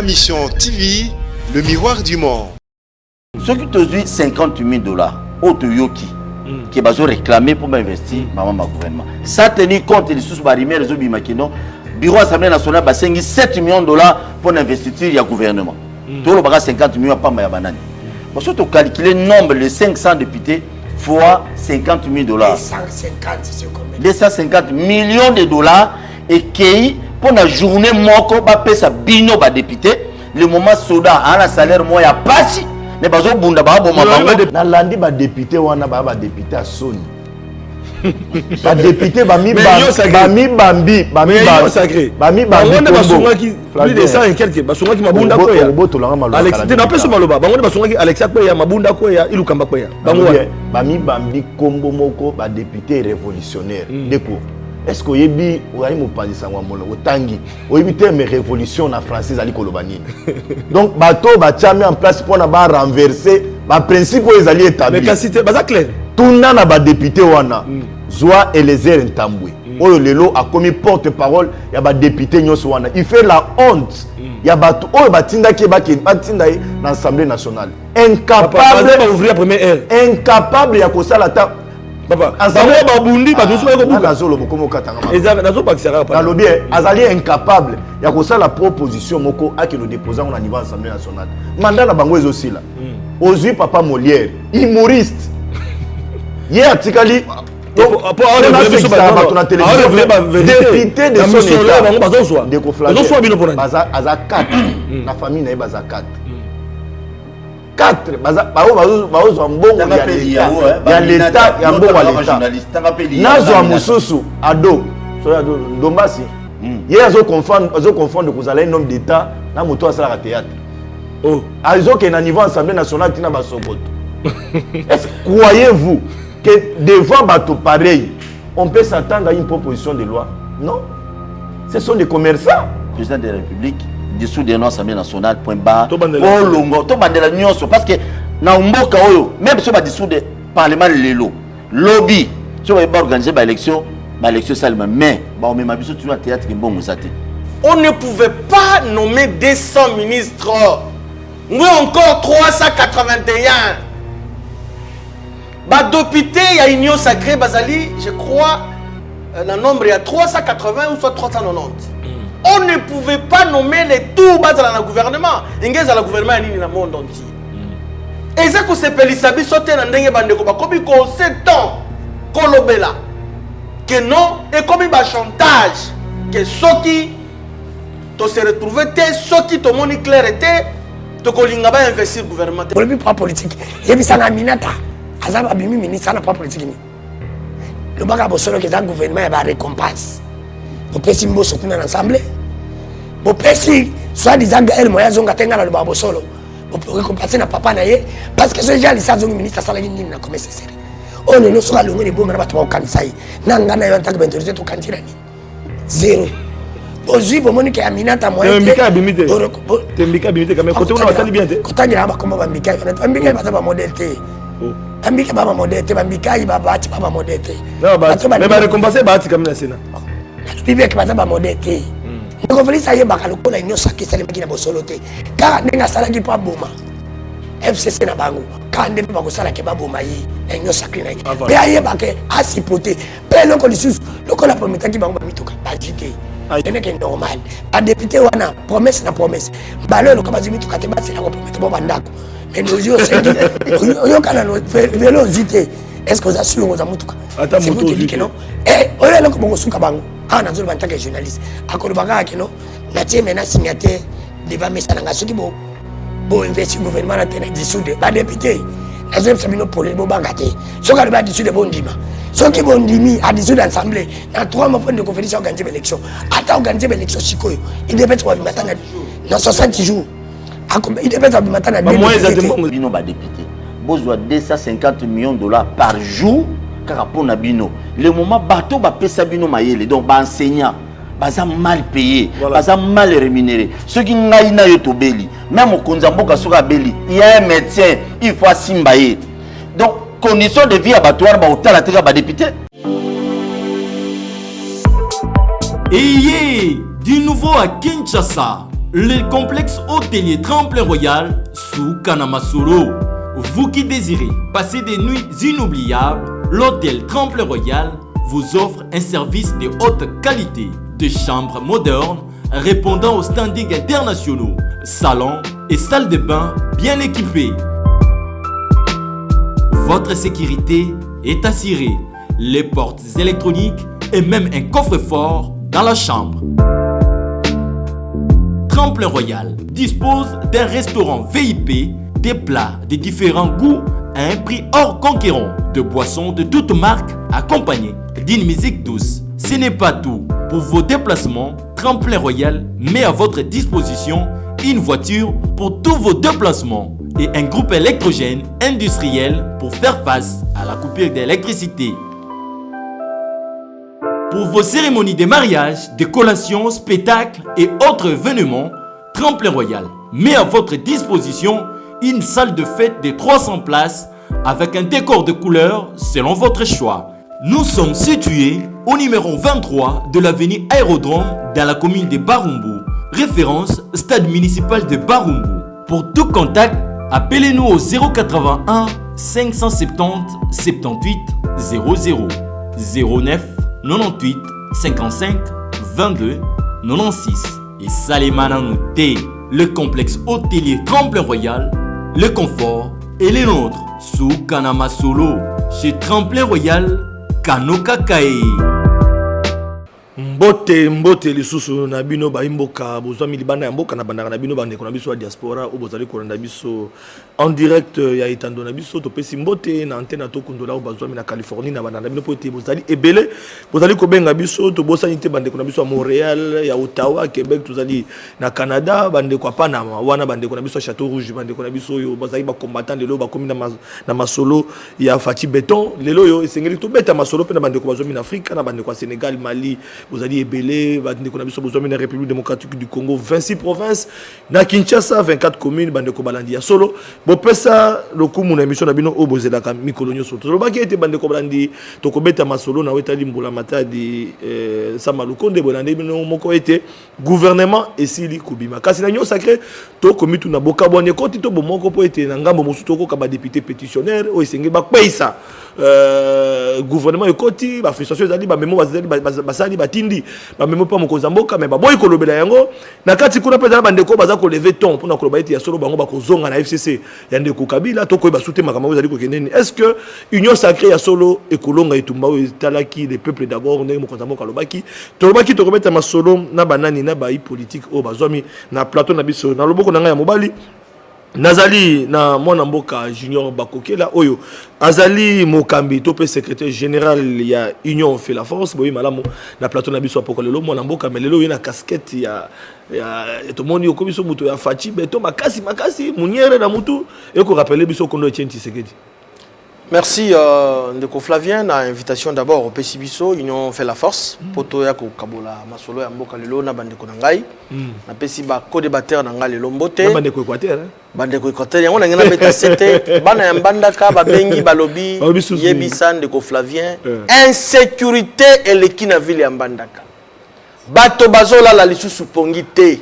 Mission TV, le miroir du monde. Ce qui te dit 50 000 $, Otoyoki, qui va réclamer pour m'investir dans ma gouvernement. Ça tenir compte des sous-barimés, les autres bimakino, Bureau Assemblée nationale va 7 millions de $ pour l'investiture du gouvernement. Tout le bagage 50 millions pas ma banane. Parce que tu calcules le nombre de 500 députés fois 50 000 $. 250, c'est combien? 250 millions de dollars et qui pour la journée moko ba pesa bino ba député le moment soda à la salaire moi ya pasi mais bazo bunda ba bo mabango na landi ba député wana ba député à Sony ba député ba mi bambi sacré ba mi bambi on ba songa ki plus de 100 et quelques ba songa ki mabunda ko ya Alex te na peso maloba bango ba songa ki Alex ko ya mabunda ko ya ilukamba ko ya bango ba mi bambi kombo moko ba député révolutionnaire deko. Est-ce que yebi oyi mopanzi sangwa molo otangi oyi terme révolution na français ali kolobani donc bateau ba mis en place pour na ba renverser ba principe oyo ezali établi mais kasite baza clair tuna na ba député wana Zoa Eliezer Ntambwe oyo lelo a commis porte-parole ya ba député nyonso wana il fait la honte ya bato oyo batinda ke batinda na Assemblée nationale incapable ya kosala ta papa azali babundi badoso ko buka azolo bokomo katanga ezaka nazo bakisaka pa na bien azali incapable ya kosala proposition moko akino déposer na niveau Assemblée nationale mandat na bango ezosila ozui papa Molière humoriste ye atikali donc député de son état de conflager baza 4 na famille na baza 4 baozwa mbongo ya l'État ya mbongo ya l'État nazwa mosusu ado Ndombasi ye azoconfondre kozala un homme d'État na moto asalaka théâtre azokende na niveau Assemblée nationale tina basokoto. Est-ce croyez-vous que devant bato pareil on peut s'attendre à une proposition de loi? Non, ce sont des commerçants. Président de la République dessous de l'Assemblée nationale point barre pour longo to bandela nyonso parce que na mboka oyo même si ba dessous de parlement lelo lobby si on va organiser ba élection seulement mais ba on même biso toujours théâtre ki mbongo ça. On ne pouvait pas nommer 200 ministres. Oui, encore 381. Bah député, il y a Union Sacrée Bazali, je crois le nombre il y a 380 ou soit 390. On ne pouvait pas nommer les tout bas dans le gouvernement. Il y a le gouvernement dans le monde entier. Et ça que c'est Pelisabi sauter dans le bandeko ba comme ko 7 ans kolobela que non et comme il chantage que ceux qui to se retrouver ceux qui to moni clair était to kolinga ba investir gouvernement. Pour le pas politique. Yebisana minata azaba bimi ministre na pas politique ni. Le baga bosolo que dans gouvernement ba récompense. Pour pesi mboso kuna na assemblée. Pour pesi soit disant elle moya zonga tenga na le baba bosolo. Pour récompenser na papa na ye parce que ce gens les sazo ministre sala ni na comme c'est sérieux. On ne nous sera le ngoni bomba ba to kanisa yi. Nanga na yo ntaka bentoriser to kantira ni. Zéro. Aujourd'hui, pour moi, que Aminata moyen. Mbika bimite. Mbika bimite quand même. Côté on va sali bien. Côté on va comment Mbika. Mbika va pas modèle té. Mbika va modèle té. Mbika il va bâti pas modèle té. Non bah. Mais va récompenser bâti comme la Sénat. Bibi qui va pas modèle té. Donc il ça y est bakalo ko la union saki sali makina bosolo té. Car nenga sala ki pa boma. FCC na bango. Quand ndé ba ko sala ke ba boma yi. Na union saki na yi. Pe aye ba ke asipoté. Pe loko lisus. Loko la prometa ki bango ba mituka. Ba jité. C'est normal. Un député wana promesse na promesse. Balelo kama zimi tukate basi na promesse bo bandako. Mais nous yo c'est yo kana no velo zité. Est-ce que vous assurez aux amutuka? C'est vous qui dites non. Eh, oyo loko bongo suka bango. Ah na zolo bantaka journaliste. Akolo banga kino na tie mena signataire devant mesa na ngasoki bo investir gouvernement na tena dissoudre ba député. Azem sabino pole bo banga te. Soka ba dissoudre bo ndima. Ceux qui vont dire à dissoudre l'Assemblée, il y a 3 mois de conférence organiser l'élection. Attends, organiser l'élection, il devait être dans 60 jours. Il devait être matin moi, exactement. Bino ba député. Besoin de 250 millions de $ par jour. Car pour Nabino, le moment bateau va payer Bino Mayele, donc ba enseignant, baza mal payé, baza mal rémunéré. Ceux qui n'aillent na yoto beli, même au Konzamboka soka beli, il y a un médecin, il faut simbaye. Donc conditions de vie abattoir ba hôtel à tega ba député. Et du nouveau à Kinshasa, le complexe hôtelier Tremplin Royal sous Kanamasolo. Vous qui désirez passer des nuits inoubliables, l'hôtel Tremplin Royal vous offre un service de haute qualité, de chambres modernes répondant aux standards internationaux, salons et salles de bain bien équipées. Votre sécurité est assurée, les portes électroniques et même un coffre-fort dans la chambre. Tremplin Royal dispose d'un restaurant VIP, des plats de différents goûts à un prix hors conquérant, de boissons de toutes marques accompagnées d'une musique douce. Ce n'est pas tout. Pour vos déplacements, Tremplin Royal met à votre disposition une voiture pour tous vos déplacements et un groupe électrogène industriel pour faire face à la coupure d'électricité. Pour vos cérémonies de mariage, de collations, spectacles et autres événements, Tremplin Royal met à votre disposition une salle de fête de 300 places avec un décor de couleurs selon votre choix. Nous sommes situés au numéro 23 de l'avenue Aérodrome dans la commune de Barumbu. Référence stade municipal de Barumbu. Pour tout contact, appelez-nous au 081 570 78 00 09 98 55 22 96 et Salimana Nouté. Le complexe hôtelier Tremplin Royal, le confort et les nôtres sous Kanamasolo chez Tremplin Royal Kanoka Kae. Mbote lisusu na bino ba imboka bozwami libanda ya mboka na bandaka na bino bande kona biso ya diaspora o bozali kolanda biso en direct ya etando na biso topesi mbote na antenne to kundola o bazwami na Californie na bandaka na bino pote bozali ebele bozali kobenga biso to bosani te bande kona biso ya Montréal ya Ottawa Québec tozali na Canada bande kwa Panama wana bande kona biso Château Rouge bande kona biso yo bazali ba combattant lelo ba komi na masolo ya Fati Beton lelo yo esengeli to beta masolo pe na bande ko bazwami na Afrique na bande kwa Sénégal Mali bozali ebele bande kona biso bozwami na République démocratique du Congo 26 provinces na Kinshasa 24 communes bande ko balandi ya solo bopesa lokumu na émission na bino o bozelaka mikolo nyoso to lobaki ete bande ko balandi to ko beta masolo na wetali mbula matadi Sama Lukonde bolande bino moko ete gouvernement esili kubima kasi na nyo sacré to komitu na boka bonye koti to bomoko po ete na ngambo mosu to ko ka ba député pétitionnaire o esenge ba kweisa gouvernement ekoti ba frustration ezali ba memo bazali basali batindi ba memo pa mokonza mboka mais ba boy kolobela yango na kati kuna peza bande ko baza ko lever ton pour na koloba ete ya solo bango ba kozonga na FCC ya ndeko Kabila to ko ba soutenir makambo ezali ko keneni est-ce que union sacrée ya solo ekolonga etumba o talaki les peuples d'abord ndenge mokonza mboka lobaki to lobaki to kobeta masolo na banani na ba politique o bazwami na plateau na biso na loboko na ngai ya mobali Nazali na mwana mboka Junior Bakokela oyo azali mokambi to pe secrétaire général ya Union fait la force boyi malamu na plateau na biso apokolelo mwana mboka melelo yena casquette ya to moni okomiso muto ya Fati Beton makasi muniere na mutu eko rappeler biso kondo Etienne Tshisekedi. Merci Ndeko Flavien na invitation d'abord au Pesibiso Union fait la force poto ya ko kabola masolo ya mboka lelo na bande ko ngai na pesi ba co-débatteur na ngai lelo mbote na bande ko Équateur bande ko Équateur yango na ngena beta sete bana ya mbandaka ba bengi balobi yebisa Ndeko Flavien insécurité eleki na ville ya mbandaka bato bazola la lisusu pongi te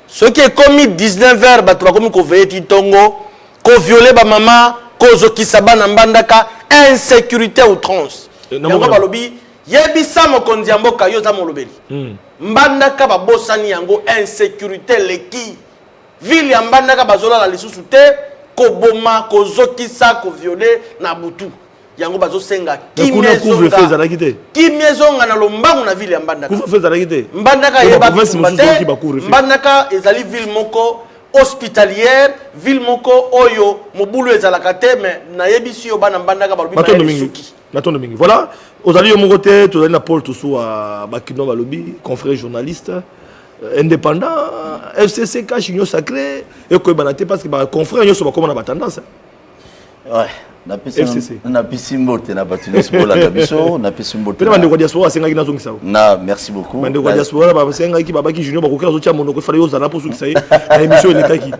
ce qui est commis 19h bato ba komi ko veilleti tongo ko violer ba mama kozo kisabana mbandaka insécurité outrance yango balobi yebisa mokonzi ya mboka yo za molobeli mbandaka babosani yango insécurité leki ville ya mbandaka bazola la lisusu te koboma kozokisa ko violer na butu yango bazosenga kimezonga na lombangu na ville ya mbandaka mbandaka yeba mbandaka ezali ville moko hospitalière ville moko oyo mobulu ezalaka te mais nayebisi yo bana mbandaka balobi matondo mingi voilà ozali yo moko te tozali na Paul Tousou a bakino balobi confrère journaliste indépendant FCC cache union sacrée et ko banate parce que ba confrère nyoso bakoma na ba tendance ouais na pisi mbote na batinos pour la biso na pisi mbote na bande ko diaspora senga kina zongisa na merci beaucoup bande ko diaspora ba senga ki babaki junior ba ko kazo tia mono ko fala yo zana pour sukisa na émission ile kaki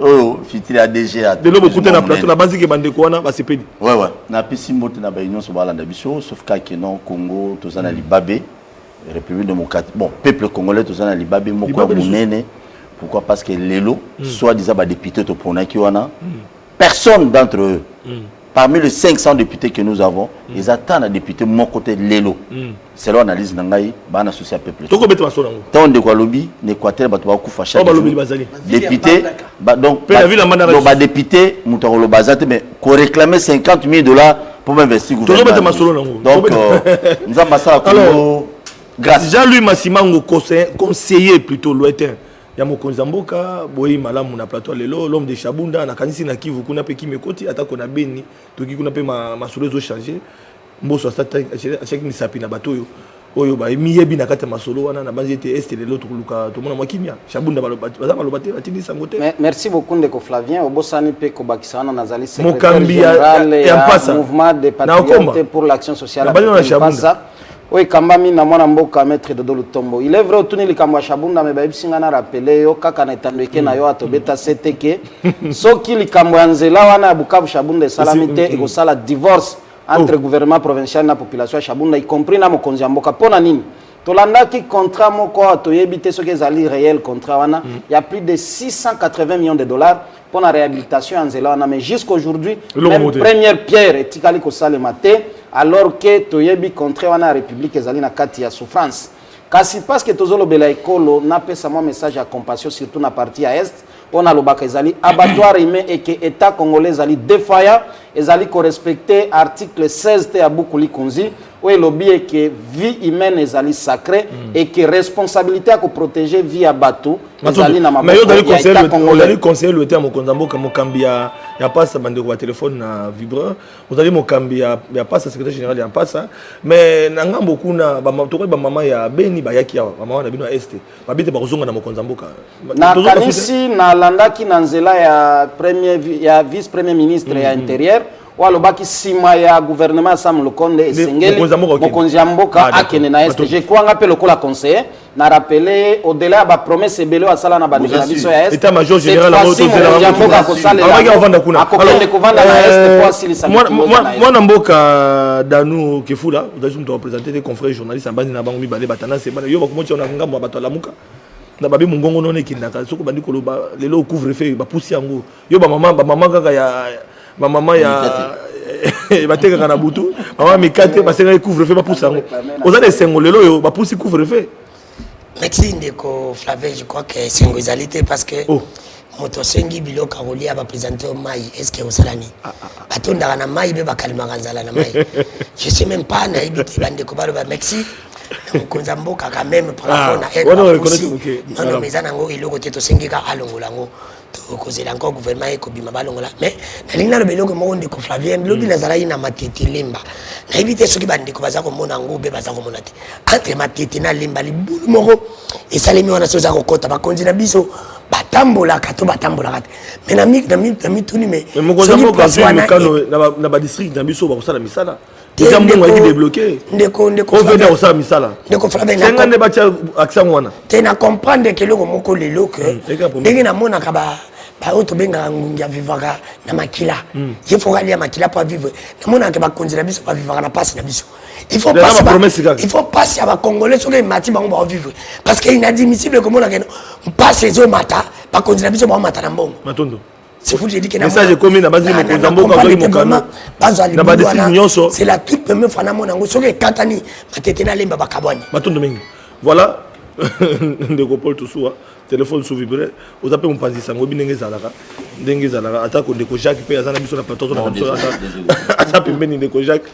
oh fitili a DG de lo bokute na plateau na banzi ke bande ko wana ba sepedi ouais na pisi mbote na ba union so bala na biso sauf ka ke non Congo tozana libabe République démocratique bon peuple congolais tozana libabe moko munene Pourquoi? Parce que Lelo, soi-disant député de Ponakiwana, personne d'entre eux, parmi les 500 députés que nous avons, ils attendent un député de mon côté Lelo. C'est l'analyse d'Angaï, ban associé à peuple. Tant de quoi lobby, l'Équateur, député, donc député, Moutaro Bazate, mais qu'on réclamait $50,000 pour m'investir au gouvernement. Donc, nous avons passé à grâce. Jean-Louis Massimango, conseiller plutôt lointain. Il y a mon Konzamboka, Boyi Malam, on a plateau Lelo, l'homme de Chabunda, on a Kanisi Nakivu, on a Peki Mekoti, attaque on a Beni, tout qui on a ma souleuse changé. Mboso chaque ni sapina bateau. Oyo ba miyebi na kata masolo wana na banzi était est de l'autre luka to mona mwakimia Chabunda balobate atindi sangote. Merci beaucoup Ndeko Flavien obosani pe ko bakisana nazali secrétaire général ya mouvement des patriotes pour l'action sociale. Oui, Kambami na mwana mboka maître de Lutombo. Il est vrai autour ni likamwa Chabunda me ba bisinga na rappeler yo kaka na etandweke na yo atobeta CTK. Soki likamwa nzela wana Bukavu Chabunda salamité et ko sala divorce entre gouvernement provincial na population Chabunda y compris na mokonzi ya mboka pona nini. Tolanda ki contrat moko toyebite soki ezali réel contrat wana il y a plus de 680 millions de dollars pour la réhabilitation en nzela wana mais jusqu'aujourd'hui même première pierre etikali ko sala maté alors que toyebi contrat wana république ezali na kati ya souffrance kasi parce que tozolo bela ekolo na pesa moi message à compassion surtout na partie à est on a lobaka ezali abattoir humain et que état congolais ezali défaillant ezali ko respecter article 16 te ya Bukuli Kunzi où il lobby que vie humaine ezali sacrée et que responsabilité à protéger vie à bateau ezali na maboko. Mais vous allez conseiller le terme Konzambo comme Kambia ya passe bande kwa téléphone na vibreur vous allez mokambi ya passe secrétaire général ya passe mais nanga beaucoup na ba maman ya Beni ba yaki ya maman na bino est ba bite ba kozonga na Konzambo na kanisi na landaki na nzela ya premier ya vice premier ministre ya intérieur walo baki sima ya gouvernement Sam Lukonde esengeli mokonzi mboka akene na est je crois ngape lokola conseiller na rappeler au-delà ba promesse ebele wa sala na ba biso ya est état major général la moto la mboka ko sala akokende kovanda na est pour silisa moi mboka danu Kefula vous allez nous présenter des confrères journalistes en bandi na bango mibale batana c'est bana yo ba komochi ona ngambo bato la muka na babi mungongo none kindaka soko bandi koloba lelo couvre feu ba pousi yango yo ba maman kaka ya ma maman ya bateka kana butu maman mikate basenga couvre-feu ba poussa ngo oza de sengo lelo yo ba poussi couvre-feu. Merci Ndeko Flavien, je crois que c'est une réalité parce que moto sengi biloka rolia ba présenter au mai est-ce que osalani batonda na mai be bakalima kanzala na mai je sais même pas na ibiti bande ko balo ba Mexique Konzamboka quand même par rapport na elle non mais ça ngo iloko teto sengi ka alongola ngo kozela encore gouvernement et kobima balongola mais nalinga lo beloko mo Ndeko Flavien lobi nazala ina matete lemba na ibite soki bande ko baza ko mona ngo be baza ko mona te entre matete na lemba libulu moko et salemi wana soza ko kota ba konzi na biso batambola kato batambola kate mais na mi tuni mais mokonzambo ka na ba district na biso ba kosala misala déjà mbongo qui débloqué Ndeko on veut dire ça misala Ndeko Flavien na ngane ba tia action wana te na comprendre que loko moko lelo que ndenge na mona ka ba auto benga ngungia vivaka na makila il faut aller à makila pour vivre na mona ka ba konzela biso pa vivaka na passe na biso il faut passer à ba congolais sur les mati bango ba vivre parce que inadmissible que mona que passe zo mata ba konzela biso ba mata na mbongo matondo c'est fou, j'ai dit que message commis na base de Konzambo ka zo mokano na ba district nyonso c'est la toute première fois na mona ngo soki katani matete na lemba bakabwani matondo mingi voilà Ndeko Paul Toussoua téléphone sous vibrer vous appelez mon panzi sango binenge zalaka ndenge zalaka atako Ndeko Jacques pe azana biso na plateau na biso ata pembeni Ndeko Jacques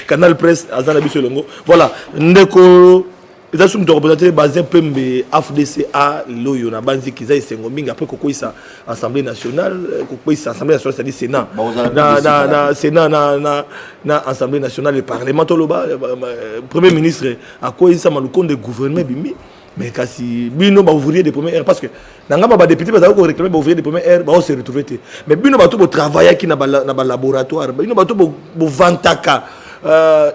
Canal Presse azana biso longo voilà Ndeko ils ont représenté basé PMB AFDCA loyo na banzi kiza isengo mingi après kokoisa assemblée nationale kokoisa assemblée nationale c'est-à-dire Sénat na Sénat na assemblée nationale le parlement toloba premier ministre a koisa malukonde gouvernement bimi mais kasi bino ba ouvrier de première parce que nanga ba député ba ko réclamer ba ouvrier de première air ba se retrouver mais bino ba to travailler qui na ba laboratoire bino ba to bo vantaka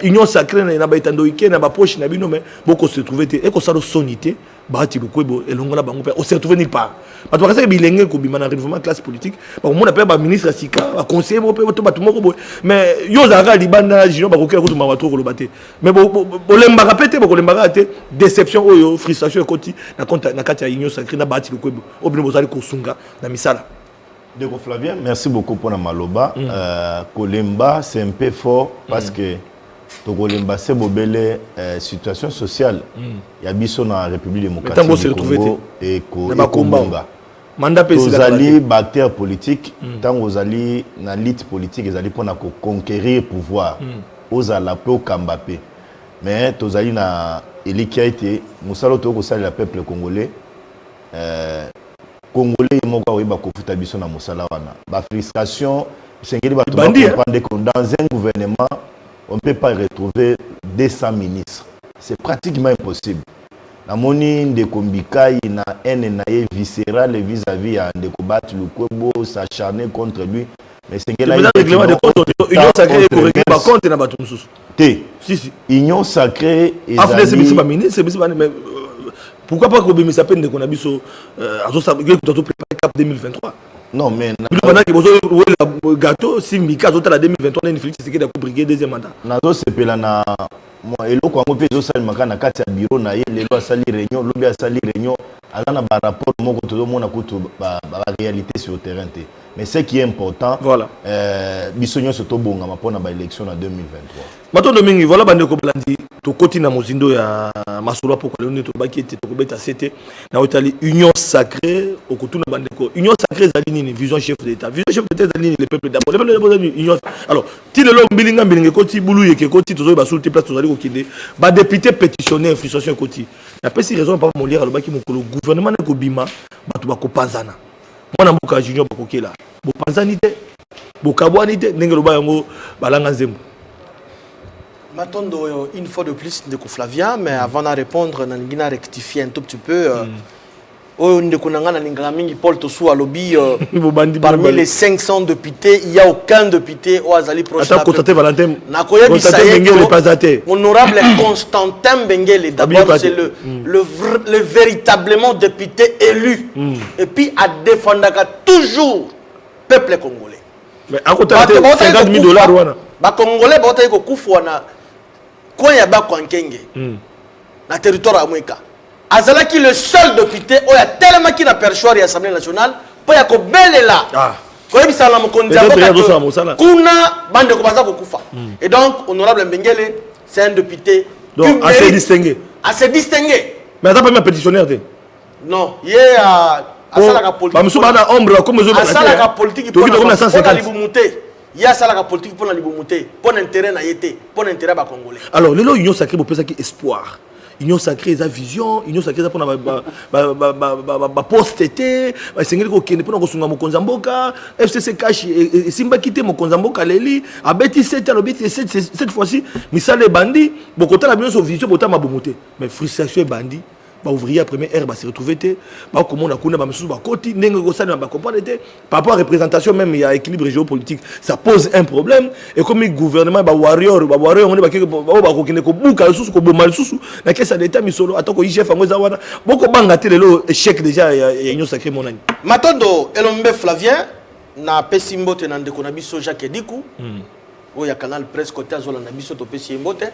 union sacrée na ba itando ike na ba poche na bino mais beaucoup se trouver et ko ça sonité Bahati Lukwebo et l'ongola bango on s'est retrouvé nulle part. Parce que ça bilenge ko bimana réforme classe politique. Ba on appelle ba ministre Sika, ba conseiller mo pe to batumoko boy. Mais yo zaka libanda jino ba kokia ko to mawato ko lobate. Mais bo lemba répéter bo lemba té déception oyo frustration e koti na compte na kati ya union sacrée na Bahati Lukwebo. Obino bozali ko sunga na misala. Deko Flavien, merci beaucoup pour la maloba. Kolemba c'est un peu fort parce que Tokolemba c'est bobele situation sociale. Il y a biso na République démocratique du Congo et Kombonga. Mandat Tozali bactère politique, tant ozali na lutte politique ezali pona ko conquérir pouvoir. Ozala pe okambapé. Mais tozali na eliki a été musalo to ko sali la peuple congolais. Congolais moko oyeba ko futa biso na musala wana. Ba frustration, sengeli ba to comprendre que dans un gouvernement on ne peut pas retrouver 200 ministres. C'est pratiquement impossible. La moni de Kombikai na haine naie viscérale vis-à-vis de Bahati Lukwebo s'acharner contre lui. Mais c'est que là règlement de compte union sacrée ko régler compte na bato mususu. Si. Union sacrée et c'est ministre, mais pourquoi pas que ça peine de qu'on a biso préparer cap 2023. Non, mais pendant que vous gâteau, si Mika la 2023, il faut que vous briguer deuxième mandat. Nazo sepela na moi et loko ngo pezo sali makana kati ya bureau na ye lelo sali réunion lobi sali réunion azana ba rapport moko to mona kutu ba réalité sur le terrain. Mais ce qui est important, voilà. Bisonyo soto bonga mapona ba élection en 2023. Mato domingi voilà bande ko blandi to koti na mozindo ya masolo pour ko to baki ete to beta CT na otali union sacrée okutuna bande ko union sacrée zali nini vision chef d'état zali le peuple d'abord le peuple d'abord union. Alors ti le lo mbilinga koti bulu yeke koti to zo ba sulti place to zali ko kinde ba député pétitionner frustration koti na pesi raison pas mo lire le baki mokolo gouvernement na ko bima bato ba ko panzana mwana mboka junior ba kokela bo panzani te bo kabwani te ndenge lo ba yango balanga nzembo. Matondo, une fois de plus, de Flavien, mais avant de répondre, on a rectifié un tout petit peu. Paul Tossou à lobby, parmi les 500 députés, il n'y a aucun député au Azali proche. Attends, Constantin Valentin. Honorable Constantin Benguele, d'abord, c'est le véritablement député élu. Et puis, à défendre toujours le peuple congolais. Mais à côté de 50 000 $, les Congolais, quand il y a Bakwankenge, dans le territoire à Mouika, Azalaki le seul député, il y a tellement qui n'a perchoir à l'Assemblée nationale, pour y avoir belle là. Et donc, honorable Mbengele, c'est un député assez distingué. Assez distingué. Mais attends, pas ma pétitionnaire. Non, il y a la politique pour il y a ça la politique pour la libération, pour l'intérêt naïté, pour l'intérêt des Congolais. Alors, l'union sacrée pour penser espoir. Union sacrée sa vision, union sacrée pour la poste-té, sengeli ko kende pour kosunga mokonza mboka, FCC cash et simba quitter mokonza mboka leli, abeti 7 alobeti cette fois-ci, misale bandi, bokota la vision vision bota mabomoté. Mais frustration bandi. Ouvrier à première heure se retrouver comment on a connu côté par rapport à la représentation même il y a équilibre géopolitique ça pose un problème et comme le gouvernement warrior on est chef beaucoup échec déjà union sacrée mon ami Matondo Elombe Flavien na pesimbo te nande kona biso Jacques Dikou o ya canal presse côté azola na biso to pesimbo te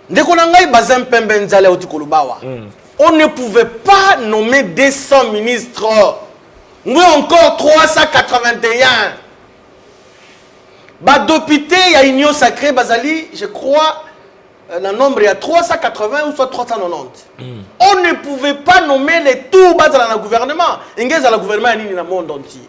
on ne pouvait pas nommer 200 ministres. Nous encore 381. Député, il y a union sacrée, Bazali, je crois, le nombre il y a 380 ou soit 390. On ne pouvait pas nommer les tout bas dans le gouvernement. Il y a le gouvernement dans le monde entier.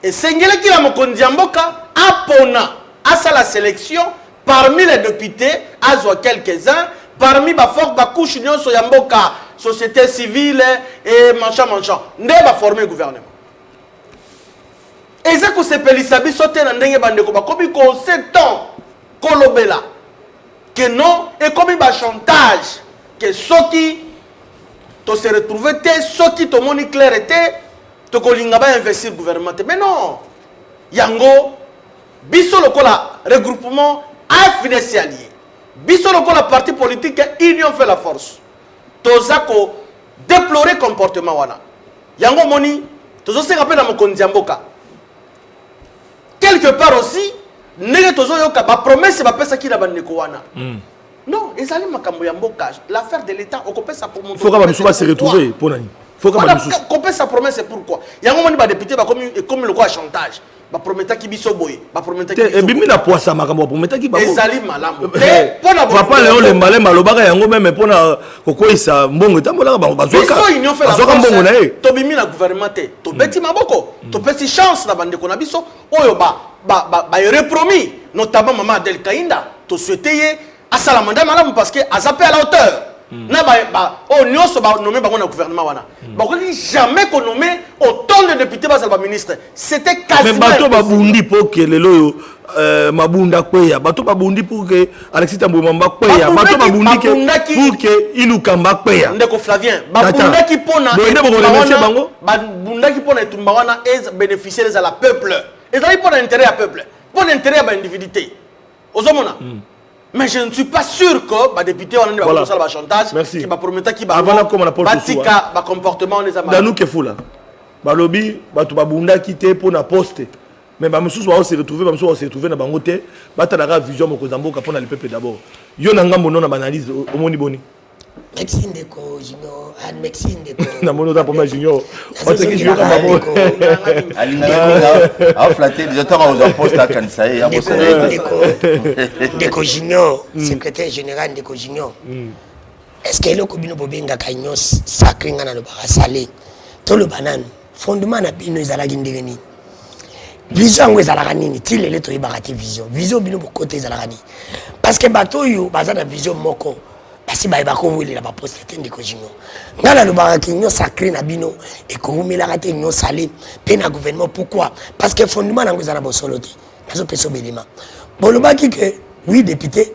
Et c'est ce qui a Mokondiamboka, Apona, à la sélection. Parmi les députés, à quelques-uns, parmi les forces de couche union soyamboka, société civile et machin. Nous avons formé le gouvernement. Et c'est que ces pélissabi sautent dans le bandeko, comme ils ont 7 ans, kolobela, que non, et comme ils ont chantage, que ceux qui se retrouvent, ceux qui ont moni clair, te kolingaba investir le gouvernement. Mais non, Yango, biso lokola regroupement. A financier allié. biso lokola parti politique union fait la force toza ko déplorer comportement wana yango moni tozo se rappelle na mokonzi ya mboka quelque part aussi nege tozo yoka ba promesse ba pesa ki na bandeko wana non ezali makambo ya mboka l'affaire de l'état okopesa pour mon faut que ba se retrouver pour nani faut que ba kopesa sa promesse pourquoi yango moni ba député ba comme le quoi chantage ba prometa ki biso boye ba prometa ki biso bimi na poisa makambo prometa ki ba ezali malamu te pona papa Léon le malé malobaka yango même pona kokoisa mbongo tambola ba bazoka bazoka mbongo na ye to bimi na gouvernement te to beti maboko to pesi chance na bandeko na biso oyo ba repromis notamment maman Adel Kainda to souhaiter à Salamanda malamu parce que azape à la hauteur na o nyonso ba nommé bango na gouvernement wana ba ko jamais ko nommé autant de députés ba salba ministre c'était quasiment mais bato ba bundi pour que lelo mabunda kweya bato ba bundi pour que Alexis Tambo Mamba kweya bato ba bundi pour que Ilukamba kweya ndeko Flavien ba bunda ki pona bango ba bunda ki pona etumba wana est bénéficiaire à la peuple et ça pour intérêt à peuple pour intérêt à individualité ozomona. Mais je ne suis pas sûr que les députés ont un chantage qui va promettre qui va un comportement des amateurs. Dans nous qui là, balobi, batu babunda quitté pour na poste. Mais ba mususu va se retrouver, ba mususu va se retrouver na bangote, bata na vision mo kozambo ka pona le peuple d'abord. Yo na ngambo non na analyse au moni boni. Maxime Deko Junior, Anne Maxime Deko. Na mono da pour Junior. On te qui Junior comme bon. A flatter les autres aux postes à Kansai, à Deko Junior, secrétaire général Deko Junior. Est-ce que le Kobino Bobenga Kanyos sacré ngana le barasale? To le banane, fondement na bino ezalaki ndengeni. Vision ngo ezalaka nini? Ti lele to ibarati vision. Vision bino bokote ezalaka nini? Parce que bato yo baza na vision moko. Parce que bako wele la ba poste Ndeko Junior. Ngala le baraki nyo sacré na bino et ko umela kate nyo salé pe na gouvernement pourquoi? Parce que fondement ngo ezala bosolote. Nazo peso belema. Bolobaki que oui député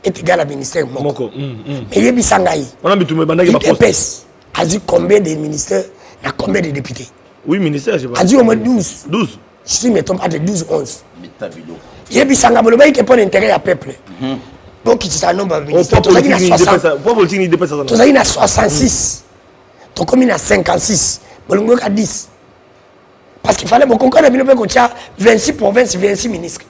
est égal à ministère moko. Mais yebi sangai. On a bitumé bandaki ba poste. A dit combien de ministères, il y a combien de députés? Oui, ministère, je sais pas. A dit au moins 12. 12. Si je me trompe pas de 12 ou 11. Yebi sanga bolobaki que pour l'intérêt à peuple. Donc, c'est un nombre de ministères. Toi, il y a 60. Toi, il y a 66. Toi, comme il y a 56. Bolongo a 10. Parce qu'il fallait beaucoup qu'on ait 26 provinces, 26 ministres.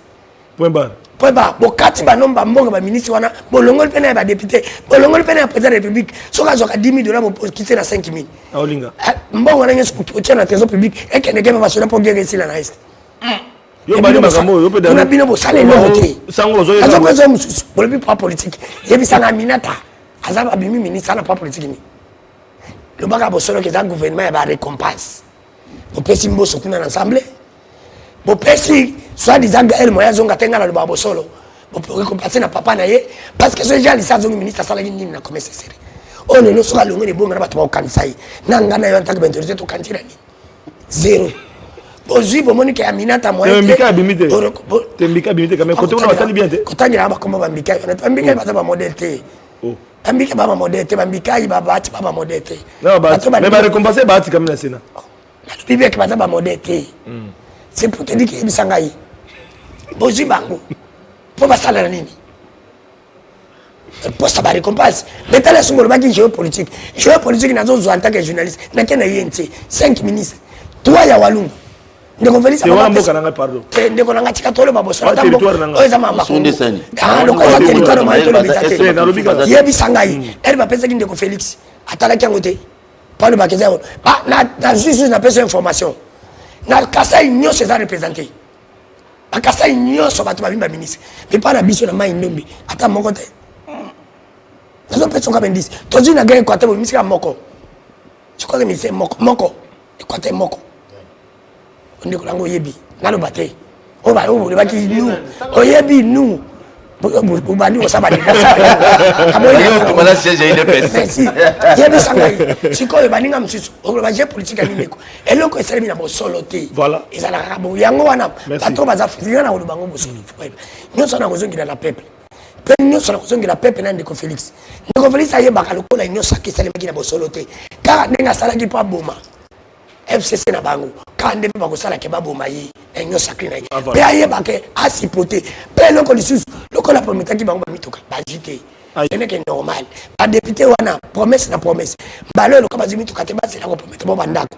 Point barre. Point barre. Bon, quand il y a un nombre de ministres, bolongo le pénal est député. Bolongo le pénal est président de la République. Si on a $10 000 pour quitter la 5 000. Ah, Olinga. Bon, on a un dans trésor public et qu'il y a un national pour guérir ici dans l'Est. Yo bani makambo yo peut on a bino bosale noté sango zo yo kazo mususu bolobi pas politique yebi sanga minata azaba bimi ministre na pas politique ni le baka bosolo que za gouvernement ba récompense bo pesi mboso kuna na assemblée bo pesi soit disant Gaël moya zonga tenga na le baka bosolo bo récompenser na papa na ye parce que ce déjà lisa zongi ministre sala ni na comme c'est sérieux on ne sera le ngone bonga na bato ba kanisa nanga na yo ntaka bentoriser to kantira ni zéro. Aujourd'hui, pour moi, il y a Aminata moyen. Mbika abimite. Mbika abimite quand même. Côté on va sali bien. Côté on va comment Mbika. Mbika va pas modèle. Oh. Mbika va pas modèle. Mbika il va battre pas modèle. Non, mais va récompenser battre comme la Sénat. La Mbika va pas modèle. C'est pour te dire que Bisangai. Bozi bango. Pour pas ça la nini. Pour ça va récompense. Mais t'as la somme de géopolitique. Géopolitique n'a pas en tant que journaliste. N'a qu'un INT. 5 ministres. Toi ya walungu. Ndeko Félix aba mboka nanga pardon ndeko nanga tikatolo baboso tambo oza mamba sonde sani ndo kwa territoire maitolo bitate na lobika yebi sangai elle pesa ki Ndeko Félix atala ki ngote pas le bakeza ah na justice na pesa information na Kasai nyonso eza représenté ba Kasai nyonso bato babimba ministre mais pas na biso na mai ndombi ata moko te nazo pesa ngaba ndisi tozi na gare kwa tebo ministre moko je crois que ministre moko ekwate moko ndeko lango yebi nalo bate o ba o le baki nu o yebi nu o ba ni o saba ni yo to mala siège ile pesa yebi sangai siko ba ninga msusu o ba je politique ni ndeko eloko esalemi na bosolo te voilà ezala rabo yango wana bato baza fizina na bango bosolo nyonso na kozongira na peuple pe nyonso na kozongira peuple na Ndeko Félix ayebaka lokola nyonso akisalemaki na bosolo te kaka ndenge asalaki po aboma FCC na bango kande pe bakosala ke baboma ye enyo sacré na ye pe ayebake asipote pe loko lisusu lokola prometaki bango bamituka bazite ce n'est que normal badepute wana promesse na promesse mbalo eloka bazwi mituka te bazela kopromete bo bandako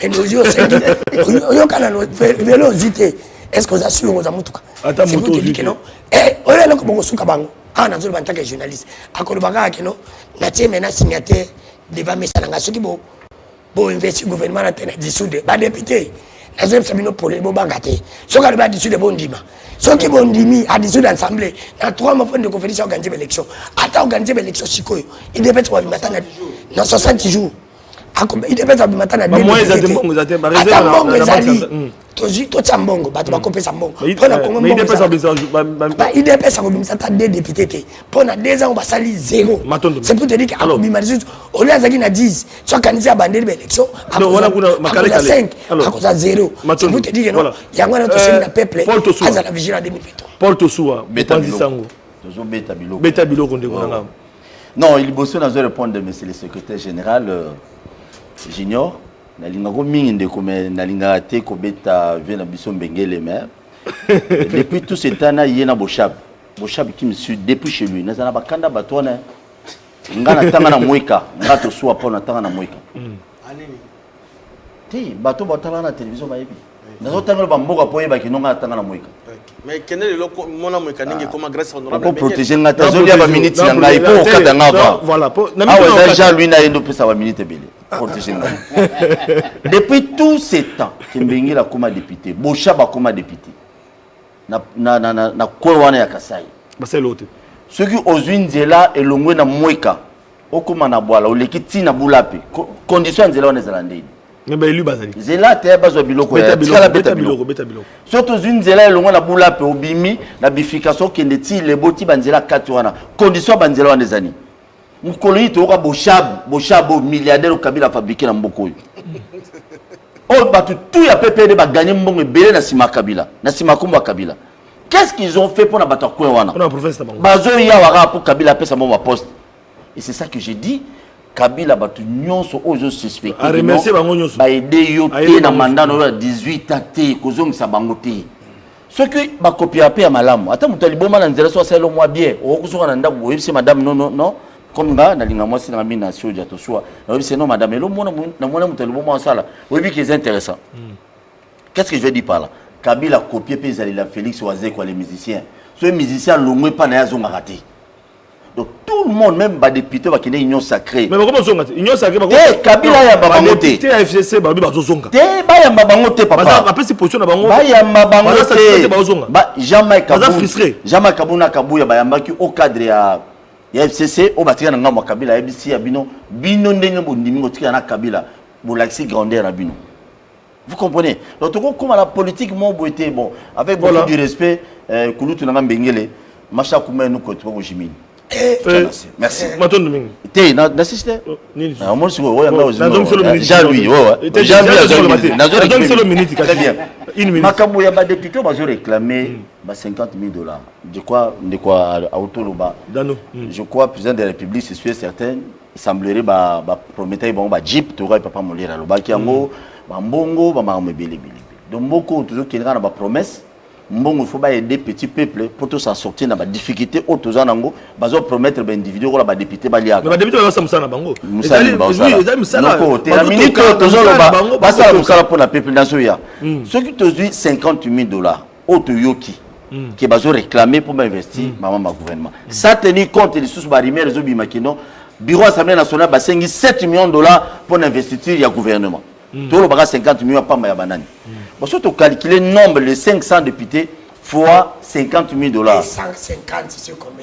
mais nozi osengi oyokana velo ozite est-ce que oza sur oza mutuka c'est vous te dit que non oyo eloko bokosuka bango awa nazoloba en tant que journaliste akoloba kaka ke no natie mena signataire devant mesa nanga soki boinvesti gouvernement na te na dissude badepute nazoyebisa bino pole bobanga te soki alobi adissude bondima soki bondimi adissude assemblée na 3 mois de conférence organiser l'élection ata organiser l'élection sikoyo il devait être wabimata na 60 jours il devait être wabimata na ata mbongo ezali totia mbongo bato bakopesa mbongo mpona kongo idepesa kobimisa ata 2 députés te mpona 2 ans basali 0 c'est pour te dire que akobima lisusu olia azalaki na 10 so akanisi abandeli baélection akoza 5 akoza 0 c'est pour te dire que non yango wana tosengi na peuple azala vigilant 2023 Paul Tosoua bopanzi sango beta biloko ndeko na ngam non il bosse na zo répondre monsieur le secrétaire général junior nalinga mingi ndeko me nalinga te ko beta vena biso mbengele mais depuis tout ce temps na yena boshab qui me suit depuis chez lui nazana bakanda batona ngana tanga na mweka ngato suwa pona tanga na mweka ti bato batala na télévision ba yebi nazo tanga ba mboka po yeba kinonga tanga na mweka mais kenele loko mona mweka ninge comme grâce honorable pour protéger ngata zo ya ba minute ya ngai po kada ngaba voilà po na mimi déjà lui na yendo pesa ba minute belé protéger ngai depuis tout ce temps Kimbengela la comme député Boshaba comme député na kwa wana ya Kasai basa lote ceux qui ozwi nzela elongwe na mweka okoma na bwala oleki na bulape condition nzela wana ezala ndeni ngeba elu bazali nzela te bazo biloko ya beta biloko surtout ozwi nzela elongwe na bulape obimi na bifikaso kende ti leboti banzela 4 wana condition banzela wana ezani mukolo yito ka boshabo milliardaire Kabila fabriquer na mboko oyo oh batu tout ya PPD ba gagner mbongo ebele na sima Kabila na sima komba Kabila. Qu'est-ce qu'ils ont fait pour na batu kwa wana bazo ya waka pour Kabila pesa mbongo poste et c'est ça que j'ai dit Kabila batu nyonso ozo suspecté a remercier bango nyonso ba aider yo te na mandat no 18 ate kozongisa bango te ce que ba copier pe ya malamu ata mutu liboma na nzela so selo mwa bien okusoka na ndako oyebise madame non comme nga nalinga mwasi na mimi na soja to soa na oyebise non madame elo mona mutu liboma sala oyebi que c'est intéressant qu'est-ce que je veux dire par là Kabila copier pe la Félix Oazé quoi les musiciens so les musiciens longwe pa na yazo ngati donc tout le monde même ba député ba kine union sacrée mais comment zonga union sacrée ba Kabila ya baba moté député FCC ba ba zonga te ba ya baba moté papa ba pesi position na bango ba ya baba moté ba jamais jamais Kabuna Kabuya ba yambaki au cadre ya FCC au batika na ngamba Kabila ABC ya bino ndenge bondimi ngotika na Kabila bolaxi grandeur na bino. Vous comprenez? Donc comme la politique mon boité bon avec beaucoup du respect Kulutu na Mbengele macha kuma nous côté pour Jimini. Merci. Maton Domingue. Té n'assiste. Ni. Ah moi c'est ouais là Jean-Louis ouais. Jean-Louis solo minute très bien. Une minute. Makambo ya ba député ba réclamer ba $50,000. Je crois à Autoloba. Je crois président de la République c'est sûr certain il semblerait ba promettre ba Jeep to papa molira lo ba kiango ba mbongo ba mamebele bele. Donc beaucoup toujours qui na ba promesse mbongo faut ba aider petit peuple pour tout s'en sortir na ba difficulté autoza nango bazo promettre ba individu ko ba député ba liaka. Mais ba député ba samsana bango. Ezali musala. La minute autoza ba sala musala pour la peuple dans ce ya. Ceux qui te disent $50,000 autoyoki qui bazo réclamer pour investir maman gouvernement. Ça tenir compte des sous barimé réseau bimakino bureau assemblée nationale ba sengi $7 millions pour investiture ya gouvernement. Tout le baga 50 millions pas ma banane. Bon surtout calculer nombre de 500 députés fois $50,000.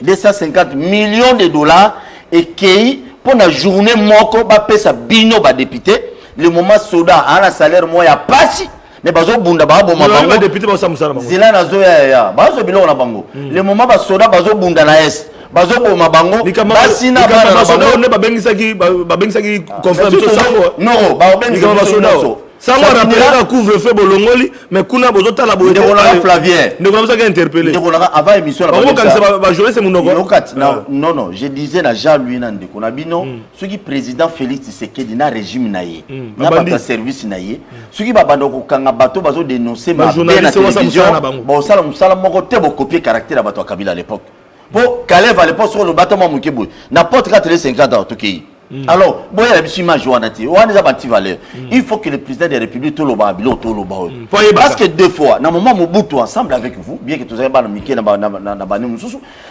250 millions de dollars et qui pour la journée moko ba pesa bino ba député le moment soda à la salaire moi ya pasi mais bazo bunda ba bo mabango député ba samsana bango. Zela na zo ya bazo bilo na bango. Le moment ba soda bazo bunda na est. Bazo bo mabango basi na bana na bango ne babengisaki conférence sango non ba bengisaki sango rappelera couvre-feu bolongoli mais kuna bozo tala boye de la Flavien ne comme ça qui interpellé de la avant émission la ba jouer c'est mon non je disais na Jean-Louis Nande kona bino ce qui président Félix Tshisekedi na régime naie na ba service naie ce qui ba bando ko kanga bato bazo dénoncer ma bien na télévision bon ça moko te bo copier caractère bato Kabila à l'époque Pour Calais va le poste sur le bâtiment Moukébou. N'importe quel 50 ans, tout qui. Alors, bon, il y a une image valeur. Il faut que le président de la République tout le parce que deux fois, dans le moment Mobutu ensemble avec vous, bien que tous avez Mickey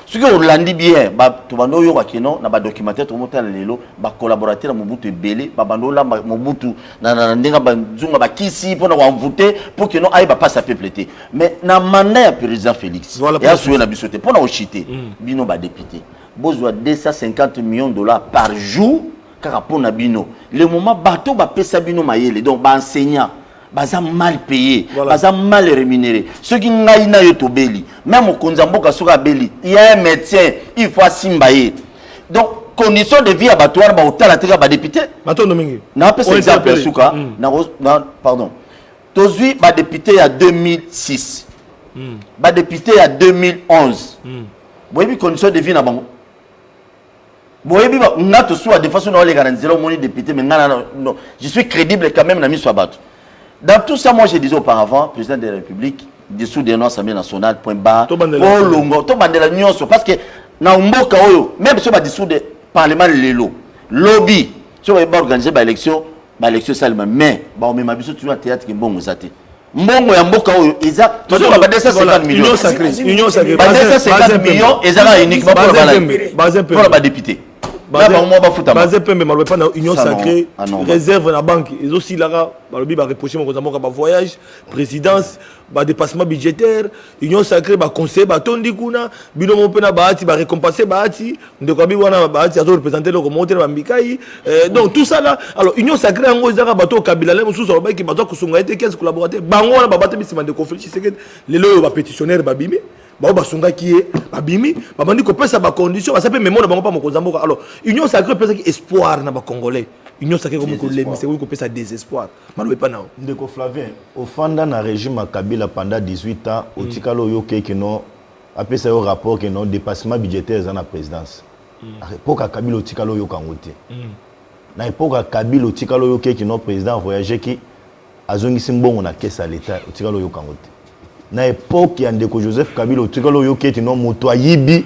ce que on l'a dit bien, tout le monde a documentaire, tout le monde a collaborateur Mobutu belé, Babandola Mobutu, Nanga Kisi pour nous voter pour que nous aille pas ça peuplé. Mais dans le mandat du président Félix, il y a sur la bisoté pour nous chiter, bino ba député. Besoin de 250 millions de dollars par jour car pour Nabino le moment bateau va payer Sabino Mayele donc ba enseignant baza mal payé baza mal rémunéré ceux qui n'aïna yoto beli même au Konzamboka soka beli il y a un médecin il faut simbaye donc condition de vie abattoir ba hôtel ateka ba député bateau nomingi na pas exemple souka na pardon tozui ba député il y a 2006 ba député il y a 2011 boyebi condition de vie na bango boyebi ba ngato soit de façon les garantir au moni député mais non je suis crédible quand même na mi soit battu dans tout ça moi j'ai dit auparavant président de la République dessous des noms assemblée nationale point barre oh longo to bandela nyonso parce que na mboka oyo même sur ba dessous de parlement lelo lobby sur ba organiser ba élection seulement mais ba on même biso toujours théâtre ki mbongo zate mbongo ya mboka oyo eza toujours ba 250 millions union sacrée ba 250 millions ezala uniquement pour ba député Basé Pembe maloba pas na union sacrée réserve na banque ils aussi là balobi ba reprocher mon Konzamboka ba voyage présidence ba dépassement budgétaire union sacrée ba conseil ba tondi kuna bino mo pena baati ba récompenser baati ndeko bi wana baati azo représenter le monter ba mikai donc tout ça là alors union sacrée ngo ezaka bato kabila le mususu ba ki bato kusunga ete 15 collaborateurs bango wana ba bato bisima de conflit c'est que les loyo ba pétitionnaire ba bimi ba basunga ki ba bimi ba bandi ko pesa ba condition ba sape mémoire bango pa mo Konzamboka alors union sacrée pesa ki espoir na ba congolais union sacrée comme ko le mais c'est ko pesa désespoir malobe pas na ndeko Flavien au fanda na régime Kabila pendant 18 ans au tikalo yo ke no après ça au rapport que non dépassement budgétaire dans la présidence à l'époque Kabila au tikalo yo kangote na époque Kabila au tikalo yo ke no président voyager qui azongisi mbongo na caisse à l'état au tikalo yo kangote na époque ya ndeko Joseph Kabila au tikalo yo ke no moto ayibi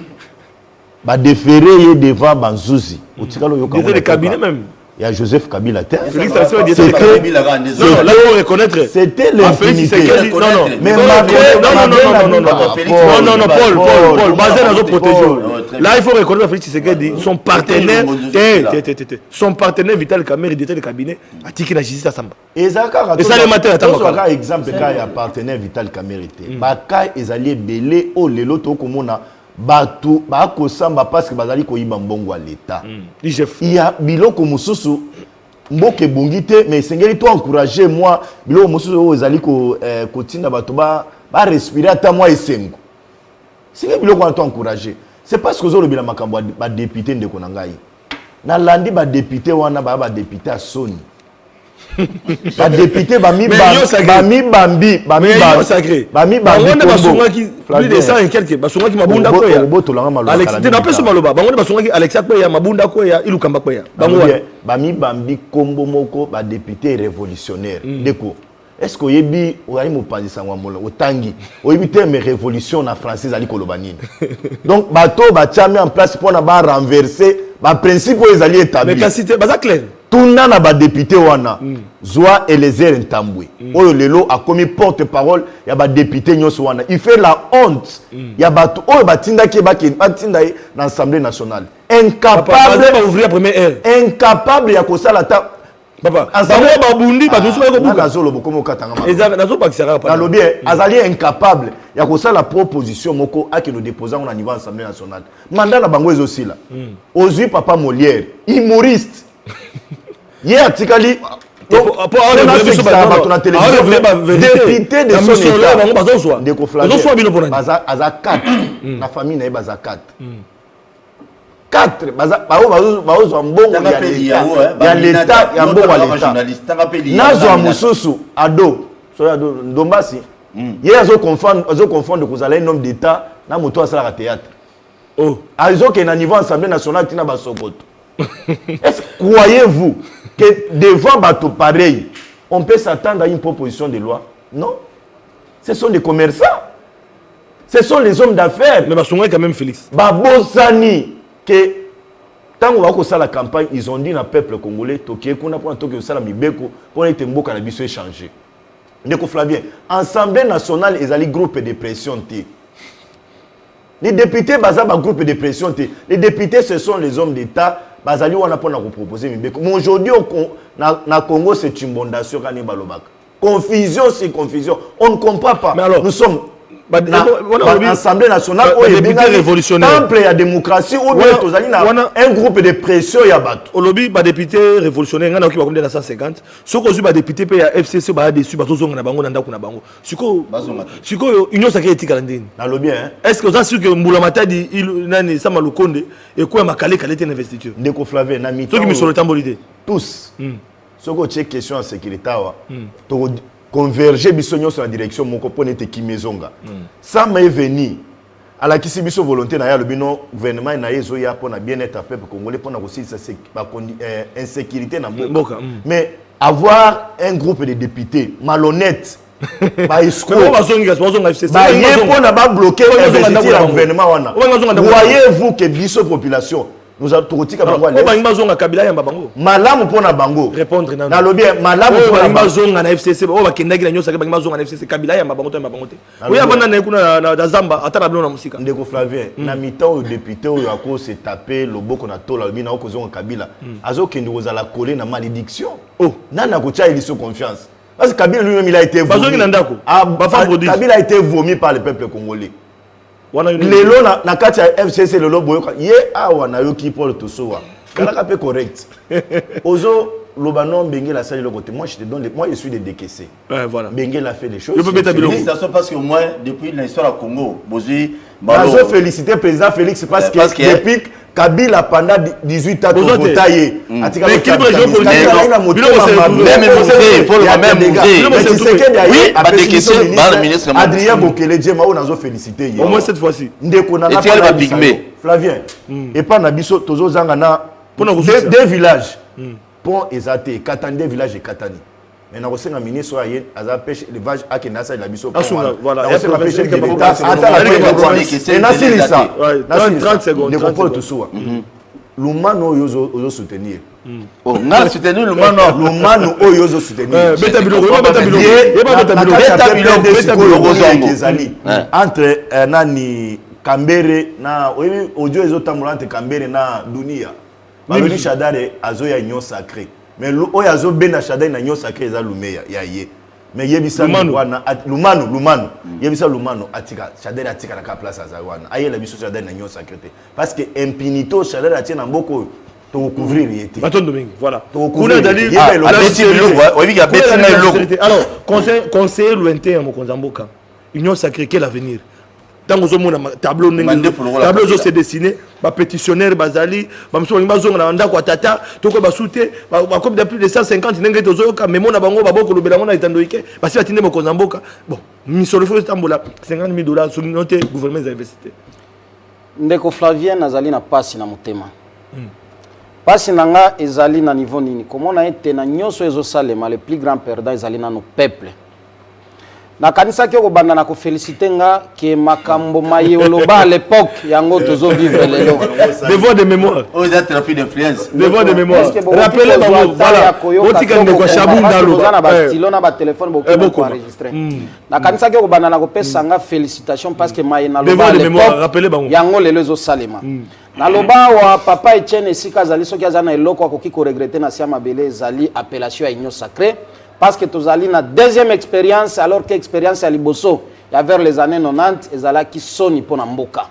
ba déférer devant Banzuzi au tikalo yo kangote le cabinet même. Il y a Joseph Kabila. Félix Sassou a dit que là il faut reconnaître. C'était l'infinité. Non, Paul, basé dans notre protégé. Là il faut reconnaître Félix Tshisekedi, son partenaire, son partenaire Vital Kamerhe était le cabinet a tiki na justice à Samba. Et ça le matin attends. Par exemple quand il y a partenaire Vital Kamerhe était. Baka ezali belé o lelo to komona Batu bako samba parce que bazali ko yiba mbongo à l'état. Il y a biloko mususu mboke bongite mais sengeli to encourager moi biloko mususu ozali ko kotinda batu ba respirer ata moi esengo. Sengeli biloko to encourager. C'est parce que ozolo bila makambo ba député ndeko na ngai. Na landi ba député wana ba député à Sony. Ba député bami bambi sacré bami basungaki plus de 100 et quelques basungaki mabunda ko ya Alex te na peso maloba bango basungaki Alex ko ya mabunda ko ya ilukamba ko ya bango bami bambi kombo moko ba député révolutionnaire deko est-ce que yebi oyi mopanzi sangwa molo otangi oyebi terme révolution na français ali koloba nini donc bato ba tchami en place pour na ba renverser ba principe ezali établi mais cité baza clair tuna na ba député wana Zoa Eliezer Ntambwe oyo lelo a commis porte-parole ya ba député nyonso wana il fait la honte ya bato oyo batinda ki batinda na l'Assemblée nationale incapable de ouvrir la première heure incapable ya kosala ta papa bango babundi bato so ko buka azolo bokomo katanga ma ezaka nazo bakisaka pa na lobby azali incapable ya kosala proposition moko aki no déposer na niveau Assemblée nationale mandat na bango ezosila ozui papa Molière humoriste hier atikali député de son état ndeko Flavien aza 4 na famille na baza 4 bazo mbongo ya l'état ya mbongo ya l'état nazo mususu ado so ya ndombasi hier azo confondre kozala un homme d'état na moto asala théâtre oh azo ke na niveau Assemblée nationale tina basokoto. Est-ce croyez-vous que devant bateau pareil, on peut s'attendre à une proposition de loi? Non. Ce sont des commerçants. Ce sont les hommes d'affaires. Mais Basonga quand même Félix. Babosani que tant on va faire la campagne, ils ont dit au peuple congolais Toké qu'on a pour Toké ça la mibeko pour être mboka na biso échanger. Ndeko Flavien, Assemblée nationale et ali groupe de pression t. Les députés baza ba groupe de pression t. Les députés ce sont les hommes d'État bazali wana pour na proposer mibeko. Mais aujourd'hui na Congo c'est une bondation kani balobaka. Confusion c'est confusion. On ne comprend pas. Mais alors nous sommes l'Assemblée nationale ou député révolutionnaire temple ya démocratie ou bien tozali na un groupe de pression ya bato au lobby ba député révolutionnaire ngana okiba comme de 150 soko ozu ba député pe ya FCC ba dessus ba tozonga na bango na ndako na bango siko union sacrée etika ndini na lobby hein est-ce que vous êtes sûr que Mbula Matadi nani sama Lukonde et quoi ma calé qualité d'investiture ndeko Flavien na mi ceux qui me sur le tambolité tous soko check question en sécurité wa to converger bisogno sur la direction mon compone te kimezonga ça m'est venu à la kisi biso volonté na ya le bino gouvernement na yezo ya pour na bien-être peuple congolais pour na aussi ça c'est insécurité na mboka mais avoir un groupe de députés malhonnêtes ba escroc ba yepo na ba bloquer le gouvernement wana voyez-vous que biso population nous avons tout tika bango ale bazonga kabila yamba bango malamu pona bango répondre na lobi malamu pona bazonga na FCC o bakendaki na nyosa ke bazonga na FCC kabila yamba bango to yamba bango te oya bana na kuna na Zamba atala bino na musika ndeko Flavien na mitan au député o yako se taper loboko na tola lobi na okozonga kabila azokende kozala coller na malédiction nana ko tia iliso confiance parce que Kabila lui-même il a été bazongi na ndako Kabila a été vomi par le peuple congolais. Lelo na kati ya FCC lelo boyoka ye awa na yoki Paul Tosowa kalaka pe correct ozo lobano Bengue la salle le côté moi je te donne moi je suis des décaissés voilà Bengue a fait les choses je peux mettre félicitations parce que moi depuis l'histoire au Congo bozi bazo féliciter président Félix parce que depuis Kabila pendant 18 ans votaillé atika mais quel région politique il faut le même oui ba décaissé par le ministre Adrien Bokele Djema on a félicité au moins cette fois-ci ndeko na pas pigmé Flavien et pas na biso tozo zanga na deux villages pont ezate Katani des villages et Katani mais na kosenga ministre aye aza pêche élevage akenasa la biso voilà et c'est pêche de l'État et nasi lisa 30 secondes de propos tout ça Lumano yozo soutenir oh na soutenir Lumano yozo soutenir beta bilo entre nani Kambere na audio ezotambola entre Kambere na Dunia Baloni Shadare azoya union sacrée mais oyazo bena Shadare na union sacrée za lumeya ya ye mais yebisa wana Lumano yebisa Lumano atika Shadare atika na ka place azawana ayela biso Shadare na union sacrée parce que impunito Shadare atia na mboko to couvrir yete Baton Domingue voilà kuna dali alors conseiller lointain mo konzamboka union sacrée quel avenir tant que mon tableau tableau se dessiné ba pétitionnaire bazali ba mso bazonga na ndako atata toko ba souté ba comme de plus de 150 ndenge tozoka mais mona bango baboko lobela mona itandoike basi batinde mo kozamboka bon misolo fo tambola $50,000 sur note gouvernement investissé ndeko Flavien nazali na pasi na motema pasi nanga ezali na niveau nini komona ete na nyonso ezo salema le plus grand perdant ezali na no peuple na kanisa ki okobanda na koféliciter nga ke makambo mayoloba à l'époque yango tozo vivre lelo devoir de mémoire aux trafic d'influence devoir de mémoire rappelez bango voilà otika ndeko Shabunda lo na ba stylo na ba téléphone beaucoup enregistrer na kanisa ki okobanda na kopesa nga félicitations parce que mayena lo devoir de mémoire rappelez bango yango lelo ezo salema na loba wa papa Etienne esika zali soki azana eloko akoki ko regretter na sia mabele zali appellation à union sacrée parce que tozali na deuxième expérience alors que expérience à liboso ya vers les années 90 ezala ki soni pona mboka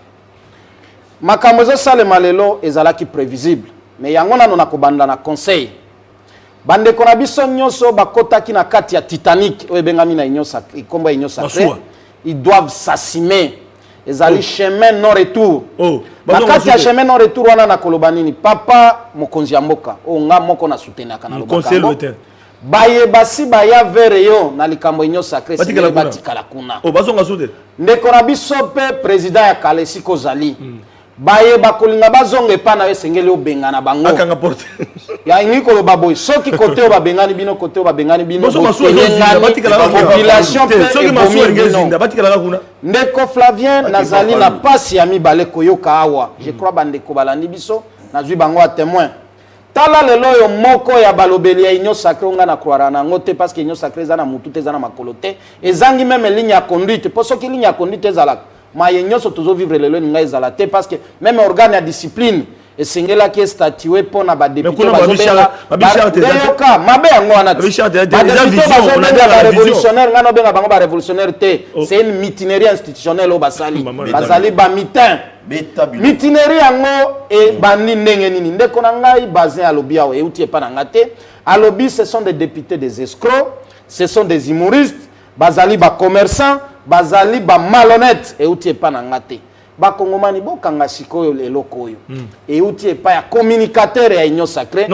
makambo zo salema lelo ezala ki prévisible mais yango nano na kobanda na conseil bande kona biso nyonso bakotaki na kati ya Titanic o ebengami na union sacrée kombo union sacrée ils doivent s'assumer ezali chemin non retour na kati ya chemin non retour wana na kolobanini papa mokonzi ya mboka o nga moko na soutenir kana lobaka baye basi baya vere yo na likambo union sacrée batikala kuna bazonga soude ndeko na biso pe président ya Kalesi Kozali baye bakolinga bazonga epa na esengeli obengana bango akanga porte ya ingi koloba boy soki kote oba bengani bino kote oba bengani bino population pe ebomi bino ndeko Flavien nazali na pasi ya mibale koyoka awa je crois bandeko balandi biso nazwi bango a témoin tala lelo yo moko ya balobeli ya Union Sacrée nga na croire nango te parce que Union Sacrée za na mutu te za na makolo te ezangi même ligne ya conduite po soki ligne ya conduite ezalaka maye nyonso tozo vivre lelo ni ngai ezala te parce que même organe ya discipline esengela ki statuer pour na ba député bazoka mabe yango wana ba révolutionnaire ngano benga bango ba révolutionnaire te c'est une mutinerie institutionnelle au basali bazali ba mitin mutinerie yango e bandi ndenge nini ndeko na ngai bazin alobi awo euti epa na ngate alobi ce sont des députés des escrocs ce sont des humoristes bazali ba commerçants bazali ba malhonnête euti epa na ngate bakongomani bokanga sikoyo eloko oyo euti epa ya communicateur ya Union Sacrée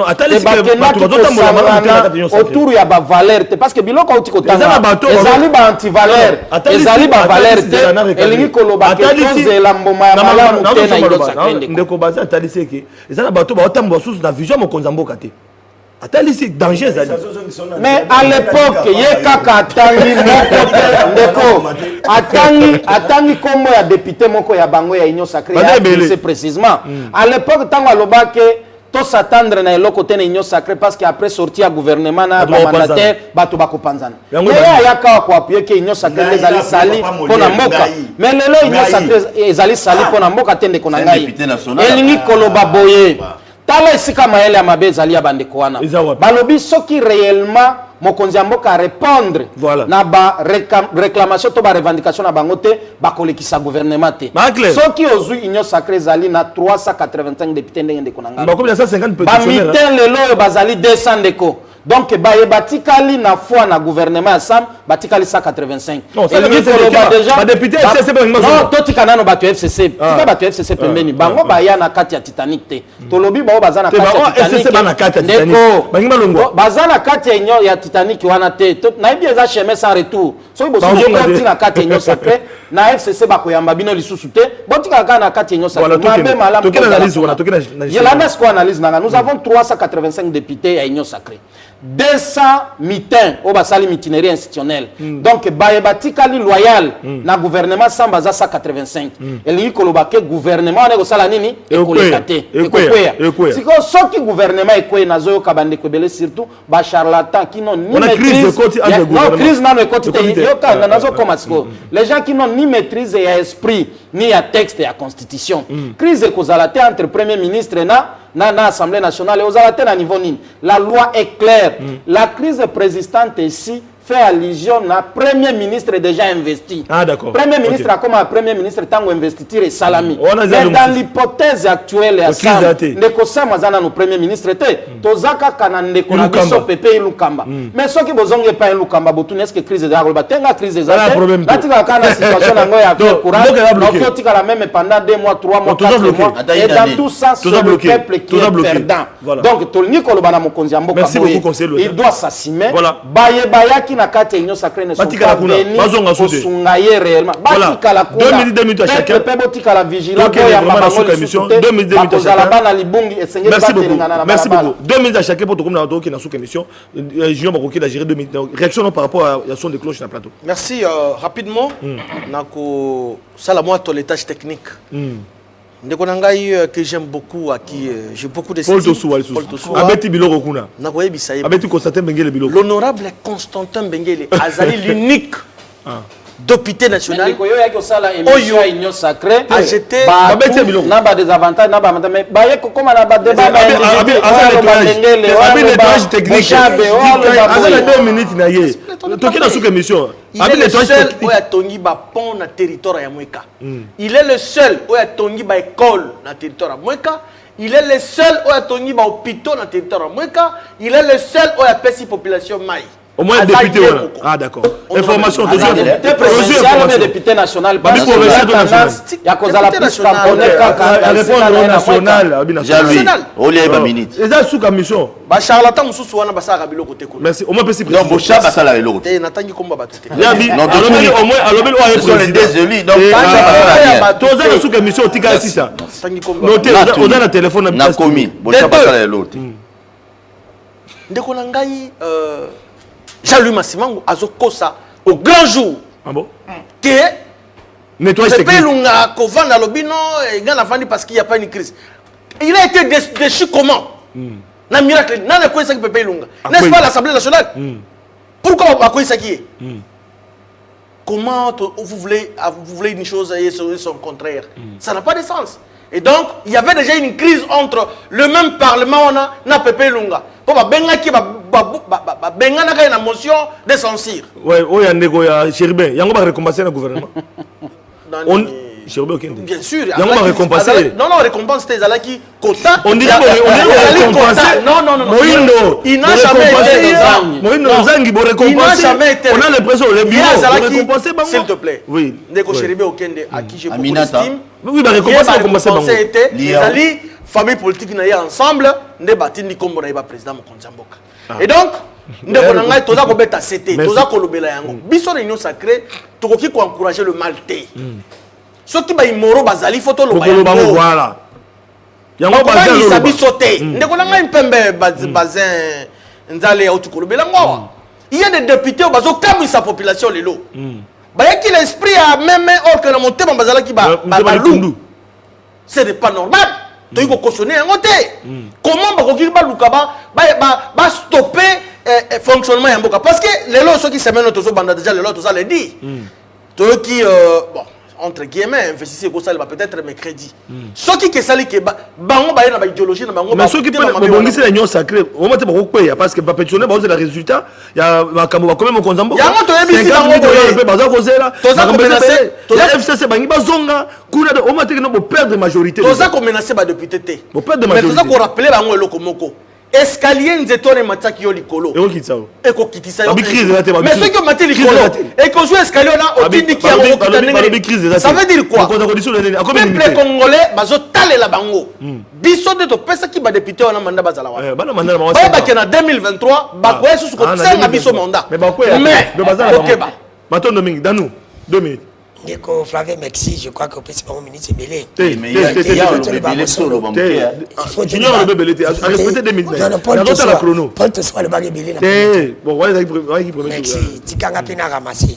autour ya ba valeur te parce que biloko uti kotanga ezali ba anti-valeur ezali ba valeur te elingi koloba ke kozela mboma ya malamu te na Union Sacrée ndeko baza atalisi ke ezala bato baotambola susu na vision mokonzi mboka te atalisi danger ezali mais à l'époque ye kaka atangi moko te ndeko atangi kombo ya député moko ya bango ya Union Sacrée c'est précisément à l'époque tango alobake to s'attendre na eloko te na Union Sacrée parce que après sorti ya gouvernement na ba mandataire bato bakopanzana mais ya yaka ko appuyer que Union Sacrée ezali sali pona mboka mais lelo Union Sacrée ezali sali pona mboka te ndeko na ngai elingi koloba boye tala esika mayele ya mabe ezali ya bandeko wana balobi soki réellement mokonzi mboka répondre na ba réclamation to ba revendication na bango te bakolekisa gouvernement te soki ozui Union Sacrée ezali na 385 députés ndenge ndeko na ngana ba mitin lelo bazali 200 ndeko donc baye batikali na foi na gouvernement ensemble batikali 185 non ça déjà ba député FCC non totika nano bato FCC tika bato FCC pembeni bango baya na kati ya Titanic te tolobi bao bazana kati ya Titanic ndeko bazana kati ya Titanic wana te na ibi eza chemin sans retour so bo so na kati ya Union Sacrée na FCC bakoyamba bino lisusu te botika kana na kati ya Union Sacrée mabe malamu to analyse nanga nous avons 385 députés à Union Sacrée 200 mitins au basali mitinerie institutionnelle donc baye batikali loyal na gouvernement samba za 185 elingi koloba ke gouvernement ne ko sala nini ekolekate ekokwea siko soki gouvernement ekwe nazo kabande kwebele surtout ba charlatan qui n'ont ni maîtrise non crise na ekoti te yoka nazo koma siko les gens qui n'ont ni maîtrise ya esprit ni ya texte ya constitution crise ekozala te entre premier ministre na Assemblée nationale et aux alatés à niveau nini. La loi est claire. La crise préexistante ici fait allusion à premier ministre déjà investi. Ah d'accord. Premier ministre a comme un premier ministre tango investiture et salami. Mais dans l'hypothèse actuelle à ça, ndeko sama zana no premier ministre te tozaka kana ndeko na biso pepe ilukamba. Mais soki bozonge pa ilukamba botune est-ce que crise de la batenga crise des affaires. Natika kana situation ngo ya courage. Donc tika la même pendant 2 mois, 3 mois, 4 mois et dans tout ça c'est le peuple qui est perdant. Donc tolni koloba na mokonzi ya mboka. Il doit s'assumer. Baye bayaki na kati Union Sacrée ne sont pas venus pour sungayer réellement. Batika la kuna. 2 minutes à chacun. Batika la vigilance. Merci beaucoup. Merci beaucoup. 2 minutes à chacun pour tout comme dans qui na sous émission. Julien Bakoki a géré 2 minutes. Réaction par rapport à son de cloche dans le plateau. Merci rapidement. Nako salamwa to les tâches techniques. Ndeko nangai que j'aime beaucoup à qui j'ai beaucoup d'estime. Paul Tossou. Abeti Biloko kuna. Nakoye bisaye. Abeti Constantin Bengele Biloko. L'honorable Constantin Bengele azali l'unique député national. Oyo Union Sacrée. Acheté. Abeti Biloko. Naba des avantages, naba mais baye ko comme na ba débat. Abi nettoyage technique. Azala 2 minutes na ye. Toki na sous émission. Il est le seul où il y a Tongi pont na territoire ya Mweka. Il est le seul où il y a Tongi école na territoire ya Mweka. Il est le seul où il y a Tongi hôpital na territoire ya Mweka. Il est le seul où il y a Pessi population Mai. Au moins député. Ah d'accord. Information. Député national. Il y a cause à la national. Et ça sous commission. Charlatan Moussou wana basara biloko te ko. Merci. Au moins peut non Bocha basala eloko. Te natangi komba batete. Non au moins alobeli o sont les deux élus donc toza na sous commission tika sisa. Notez on a le téléphone na komi Bocha basala eloko. Ndeko na ngai Jean-Louis Massimango azokosa au grand jour. Ah bon? Que nettoyage technique. Lunga kovanda lobino et gana fandi parce qu'il y a pas une crise. Il a été déchu comment? Na miracle, na ne connaissait que Pepe Lunga. N'est-ce pas l'Assemblée nationale? Pourquoi on connaissait qui? Comment vous voulez une chose et son contraire? Ça n'a pas de sens. Et donc, il y avait déjà une crise entre le même Parlement na Pepe Lunga. Pour benga qui benga na une motion de censure. Ouais, il y a un négo, il y a Chéribin. Il y a un récompensé dans le gouvernement. Bien sûr. Il y a un récompensé. Non, récompense c'était Zalaki Kota. On dirait récompensé. Non. Moïno. Il n'a jamais été. Moïno Zangi, bon récompensé. On a l'impression, le bureau, récompensé. S'il te plaît. Oui. Ndeko Chéribin Okende, à qui je beaucoup estime. Oui, récompensé était. Les alliés, famille politique, ensemble, ne batini comme on a président Mokonzamboka. Et donc, ndeko na ngai toza ko beta CT, toza ko lobela yango. Biso réunion sacrée, tokoki ko encourager le maltais. Ceux qui ba imoro bazali photo lo ba. Voilà. Yango bazali ça biso te. Ndeko na ngai mpembe bazin nzale ya utu ko lobela ngwa. Il y a des députés bazo kamu sa population lelo. Ba yaki l'esprit a même or que na motema bazala ki ba balou. C'est pas normal. Tu as cautionné un côté. Comment stopper le fonctionnement de Mboka? Parce que les lois qui se mènent déjà, les lois, tout ça les dit. Ceux qui, bon, entre guillemets, investissent peut-être mes crédits. Ceux qui sont qui ont une idéologie, mais ceux qui peuvent l'union sacrée, on va te payer parce que pétionner, c'est le résultat. Il y a quand même un consambo. Il y a un FCC, on va perdre majorité. Tout ça qu'on menace les députés. On perd de majorité. Mais tout ça qu'on rappelle dans le Komoko. Escalier nzetone mataki yo likolo. Et okitisa. Et ko kitisa yo. Mais ceux qui ont maté likolo et qu'on joue escalier là au tindi qui a ça veut dire quoi? Peuple congolais bazo talela bango. Biso de to pesa ki ba député on a mandat bazala wa. Ba ke na 2023 ba ko yesu ko tsenga biso mandat. Mais OK ba. Maton Domingue Danou 2 minutes. Ndeko Flavien Merci, je crois que peut pas mon ministre belé. Mais il y a le solo banque. Junior le belé, respecter 2 minutes. Non, pas la chrono. Pas te soit le bagé belé là. Bon, voilà qui premier. Merci, tikanga pena ramasser.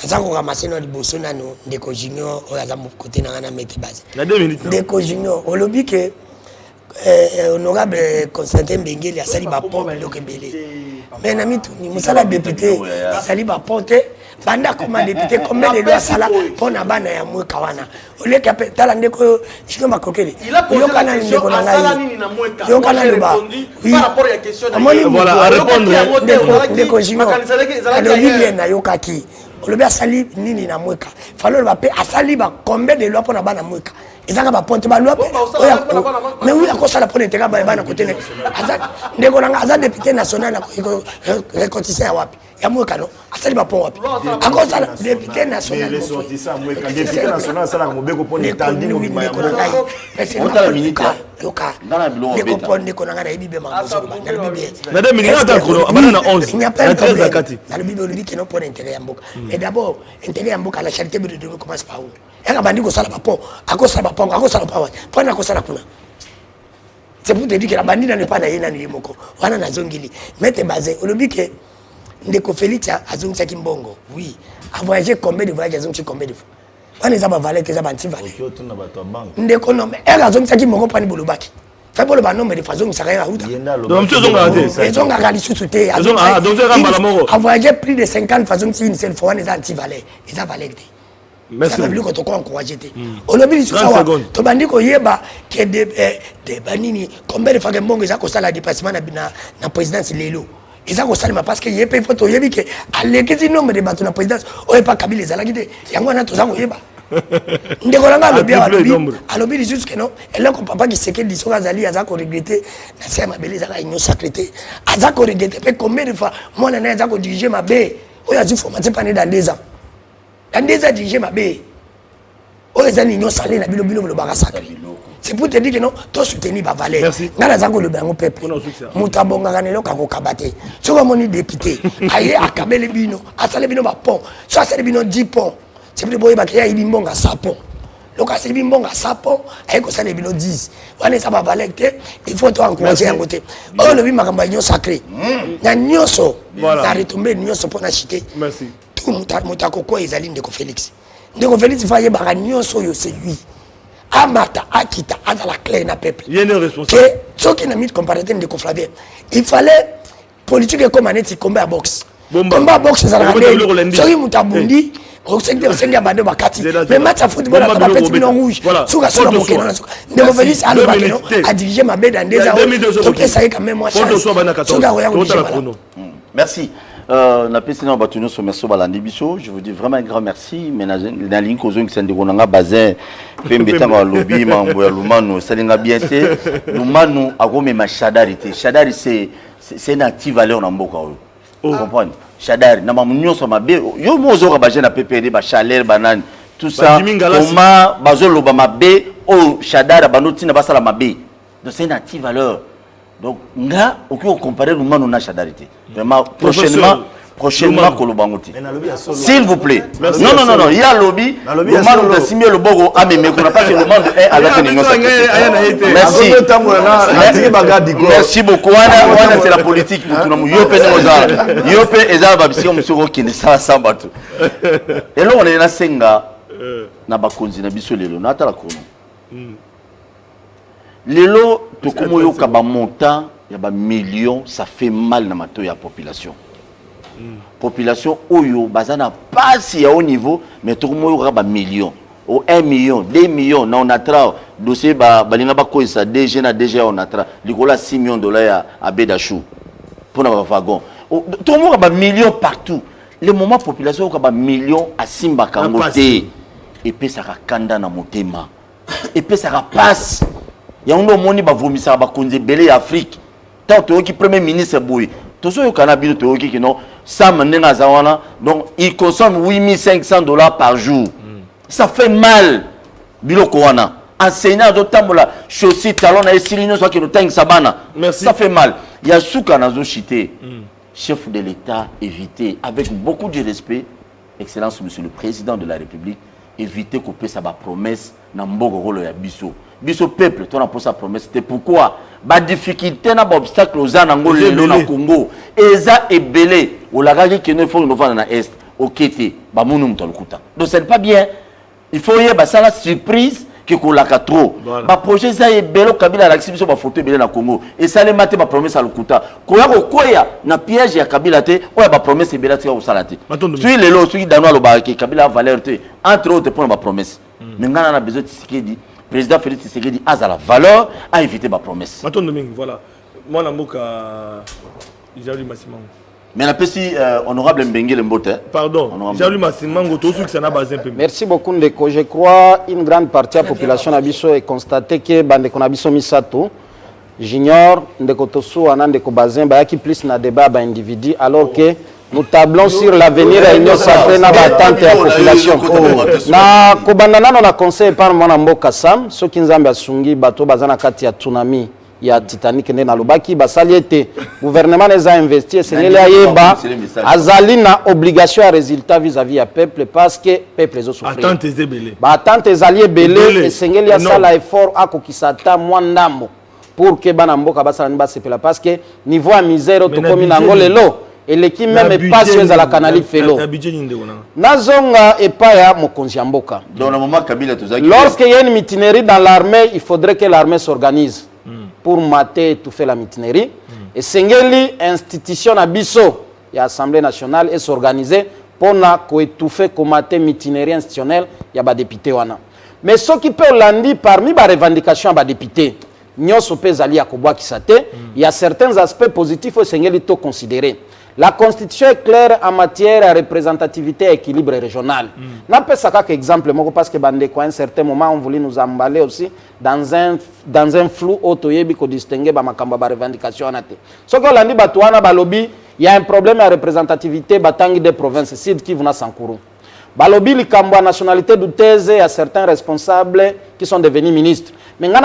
Naza ko ramasser no liboso nano Ndeko Junior o yaza mo côté na na mettre base. Na 2 minutes. Ndeko Junior, au lobby que honorable Constantin Bengeli a sali ba pombe le belé. Mais nami tout ni musala député, sali ba porter banda comme député combien de lois sala pour na bana ya mweka wana ole kapitala ndeko shiko makokele il a posé la question à sala nini na mweka yo kana ba par rapport à question voilà à répondre ndeko jino alors bien na yokaki ole ba sali nini na mweka falo ba pe asali ba combien de lois pour na bana mweka ezanga ba ponte ba loi mais oui akosa la pone teka ba bana côté azak ndeko nanga azak député national na réconcilier ya wapi ya mweka no asali ba pon wapi akosa député national député national sala ko mobeko pone étendue mo bima ya la minute yoka ndeko pone ndeko nanga na ibibe mango na 2 minutes à chrono abana na 11 il n'y a pas de problème na le bibe lui qui non pone intérêt ya mboka et d'abord intérêt ya mboka la charité de Dieu commence par où eka bandiko sala ba pon akosa ba pon akosa ba pon akosa la kuna. C'est pour te dire que la bandine n'est pas dans une année moko. Wana na zongili. Mette basé. On oublie que Ndeko Félix a zongi Kimbongo. Oui. A voyagé combien de voyages, a zongi combien de fois. Wana za ba valet que za ba anti-valet. Ndeko non mais elle a zongi Kimbongo pani bolobaki. Fait pour le banon mais de façon ça rien route. Donc monsieur zonga raté. Ils ont gagné sous terre. Donc c'est ramba la moro. A voyagé plus de 50 façons une seule fois les anti-valet. Ils a valet. Merci. Ça veut dire que tu as encouragé. On a dit que tu as dit que des banini, combien de fois que Mbongo a la dépassement dans la présidence Lelo. Ils ont salé parce que y a pas photo y a que à l'équipe nombre de bateaux dans la présidence on est pas Kabila les alagide. Il y a moi na tous ça ndeko nanga alobi lisusu ke non eloko papa Kisekedi soki azali aza koregrete na se ya mabele ezaka union sacré te aza koregrete mpe combien de fois mwana naye aza kodirige mabe oyo azwi formation pane dans 2 ans dans 2 ans dirige mabe oyo eza na union sacré na bino bolobaka sacré. C'est pour te dire que non, toi soutenir ma valeur. Dans la zango le bango peuple. Mutabonga kanelo kako kabate. Soka moni député. Aye akabele bino, asale bino ba pont. So asale bino 10 pont. C'est pour boye ba kia ibimbonga 100 pont. Loka asale bimbonga 100 pont, aye ko sale bino 10. Wane sa ba valeur te, il faut toi encourager à côté. Oh le bi makamba nyo sacré. Na nyoso. Na retomber nyoso pour na chité. Merci. Tout mutako ko ezali ndeko Félix. Ndeko Félix fa ye ba nyoso yo c'est lui. Amata, Akita, à la clé na peuple. Il y a une responsable. Ceux qui n'ont mis de comparaison de Flavien. Il fallait politique comme un petit combat à boxe. Combat à boxe, ça a été. Ceux qui m'ont abondi, au secteur de Bado Bakati. Mais match à football, ça va être une rouge. Sous la source de Mokénon. De Movelis à l'Obakénon a dirigé ma bête dans des heures. Donc ça y est quand même moi. Merci. Je vous dis vraiment un grand merci. Mais la ligne causée qui s'est déroulée bazin, pembetanga lobby, mambo ya lumano, ça n'a bien été. Lumano a gommé ma chadarité. Chadari c'est une active valeur en mboka. Vous comprenez? Chadari, na mamunyo so mabe. Yo mozo rabaje na PPD, ba chaleur, banane, tout ça. Comment bazo loba mabe, oh chadari banoti na basala mabe. Donc c'est une active valeur. Donc, là, on peut comparer nous na chadarité. Vraiment, prochainement, Kolobangote. S'il vous plaît. Merci. Non, il y a lobby. Le monde de Simé le Bogo, mais qu'on n'a pas que le monde est à la Merci. Merci beaucoup. C'est la politique. Yope Eza Babissi, monsieur qui ne sait pas battre. Et là, on est là, Senga, Nabakonzi, Nabiso Lelo, Natala Kono. Lelo, Tokumoyo Kaba montant, il y a millions, ça fait mal dans la population. Population, Oyo, Bazana, pas si à haut niveau, mais Tokumoyo Kaba millions. Au 1 million, 2 millions, on a tra, dossier, Balinga Bako, ça, déjà, on a tra, Ligola 6 millions de dollars à Bédachou, pour notre wagon. Tout le monde a millions partout. Les moments population, il y a millions à Simba Kangote. Et puis ça a Kanda na Motema. Et puis ça a passe. Il y a un monde qui vomissait à Konze Belé Afrique. Tant que premier ministre Boui. Tout ce qui a qui non, Sam Nengazawana, donc il consomme 8500 $ par jour. Ça fait mal. Bilo Kowana. Enseignant d'autant la chaussée talon à Essilino soit qui nous teng sabana. Ça fait mal. Il y a Souka Nazo Chité. Chef de l'État, éviter avec beaucoup de respect, Excellence Monsieur le Président de la République, éviter qu'on puisse avoir promesse dans Mbogo rôle ya biso. Biso peuple, toi on a posé sa promesse. C'était pourquoi ba difficulté na ba obstacle aux anango lelo na Congo. Eza ebelé au lagaki que ne faut nous vendre na est au kété ba munu mtolukuta. Donc c'est pas bien. Il faut y avoir ça la surprise que kolaka trop. Ba projet ça ebelé Kabila la biso ba photo ebelé na Congo. Et ça les maté ba promesse à lukuta. Koya ko koya na piège ya Kabila te, o ba promesse ebelé tika au salate. Tuy lelo tuy danwa lo ba ke Kabila valeur te entre autres pour ba promesse. Mais ngana na besoin Tshisekedi. Président Félix Tshisekedi a la valeur à éviter ma promesse. Maintenant, voilà. Moi, la moka, Jaouli Massimango. Mais la petit honorable Mbengue Lembote. Pardon, Jaouli Massimango, tout ce que ça n'a pas un peu. Merci beaucoup, Ndeko. Je crois une grande partie de la population d'Abisso est constatée que Bandeko Nabisso Misato, j'ignore Ndeko Tosu, Anandeko Bazin, qui plus na débat individu, alors que nous tablons sur l'avenir de l'Union sacrée dans l'attente de la population. Na Kobandana, on a conseillé par mon amboka Sam, ceux qui nous ont asungi, bateau bazana kati ya tsunami, ya Titanic na lobaki, basali était. Gouvernement les a investi, c'est les ayeba, azali na obligation à résultat vis-à-vis à peuple parce que peuple les a souffert. Attente les belé. Attente les alliés belé, et sengeli a sala effort à kokisata mwandambo pour que banamboka basala ni basepela parce que niveau à misère to komi nangolelo. Et l'équipe même est pas sur la canali félo. Nazonga et pas ya mokonzi mboka. Lorsqu'il y a une mutinerie dans l'armée, il faudrait que l'armée s'organise pour mater et tout faire la mutinerie. Et Sengeli, institution à Bisso, il y a l'Assemblée nationale, et s'organiser pour étouffer, commater mutinerie institutionnelle, il y a des députés. Mais ce qui peut l'andi parmi les revendications des députés, il y a certains aspects positifs que Sengeli to considérer. La Constitution est claire en matière de représentativité et équilibre régional. N'a pas ça comme exemple, parce que à un certain moment, on voulait nous emballer aussi dans un flou autoyébi qu'on distingue ma revendication. Ce qu'on a dit, balobi, il y a un problème de représentativité des provinces, Sud Kivu na Sankuru. Balobi likambo a nationalité douteuse à certains responsables qui sont devenus ministres. Mais on a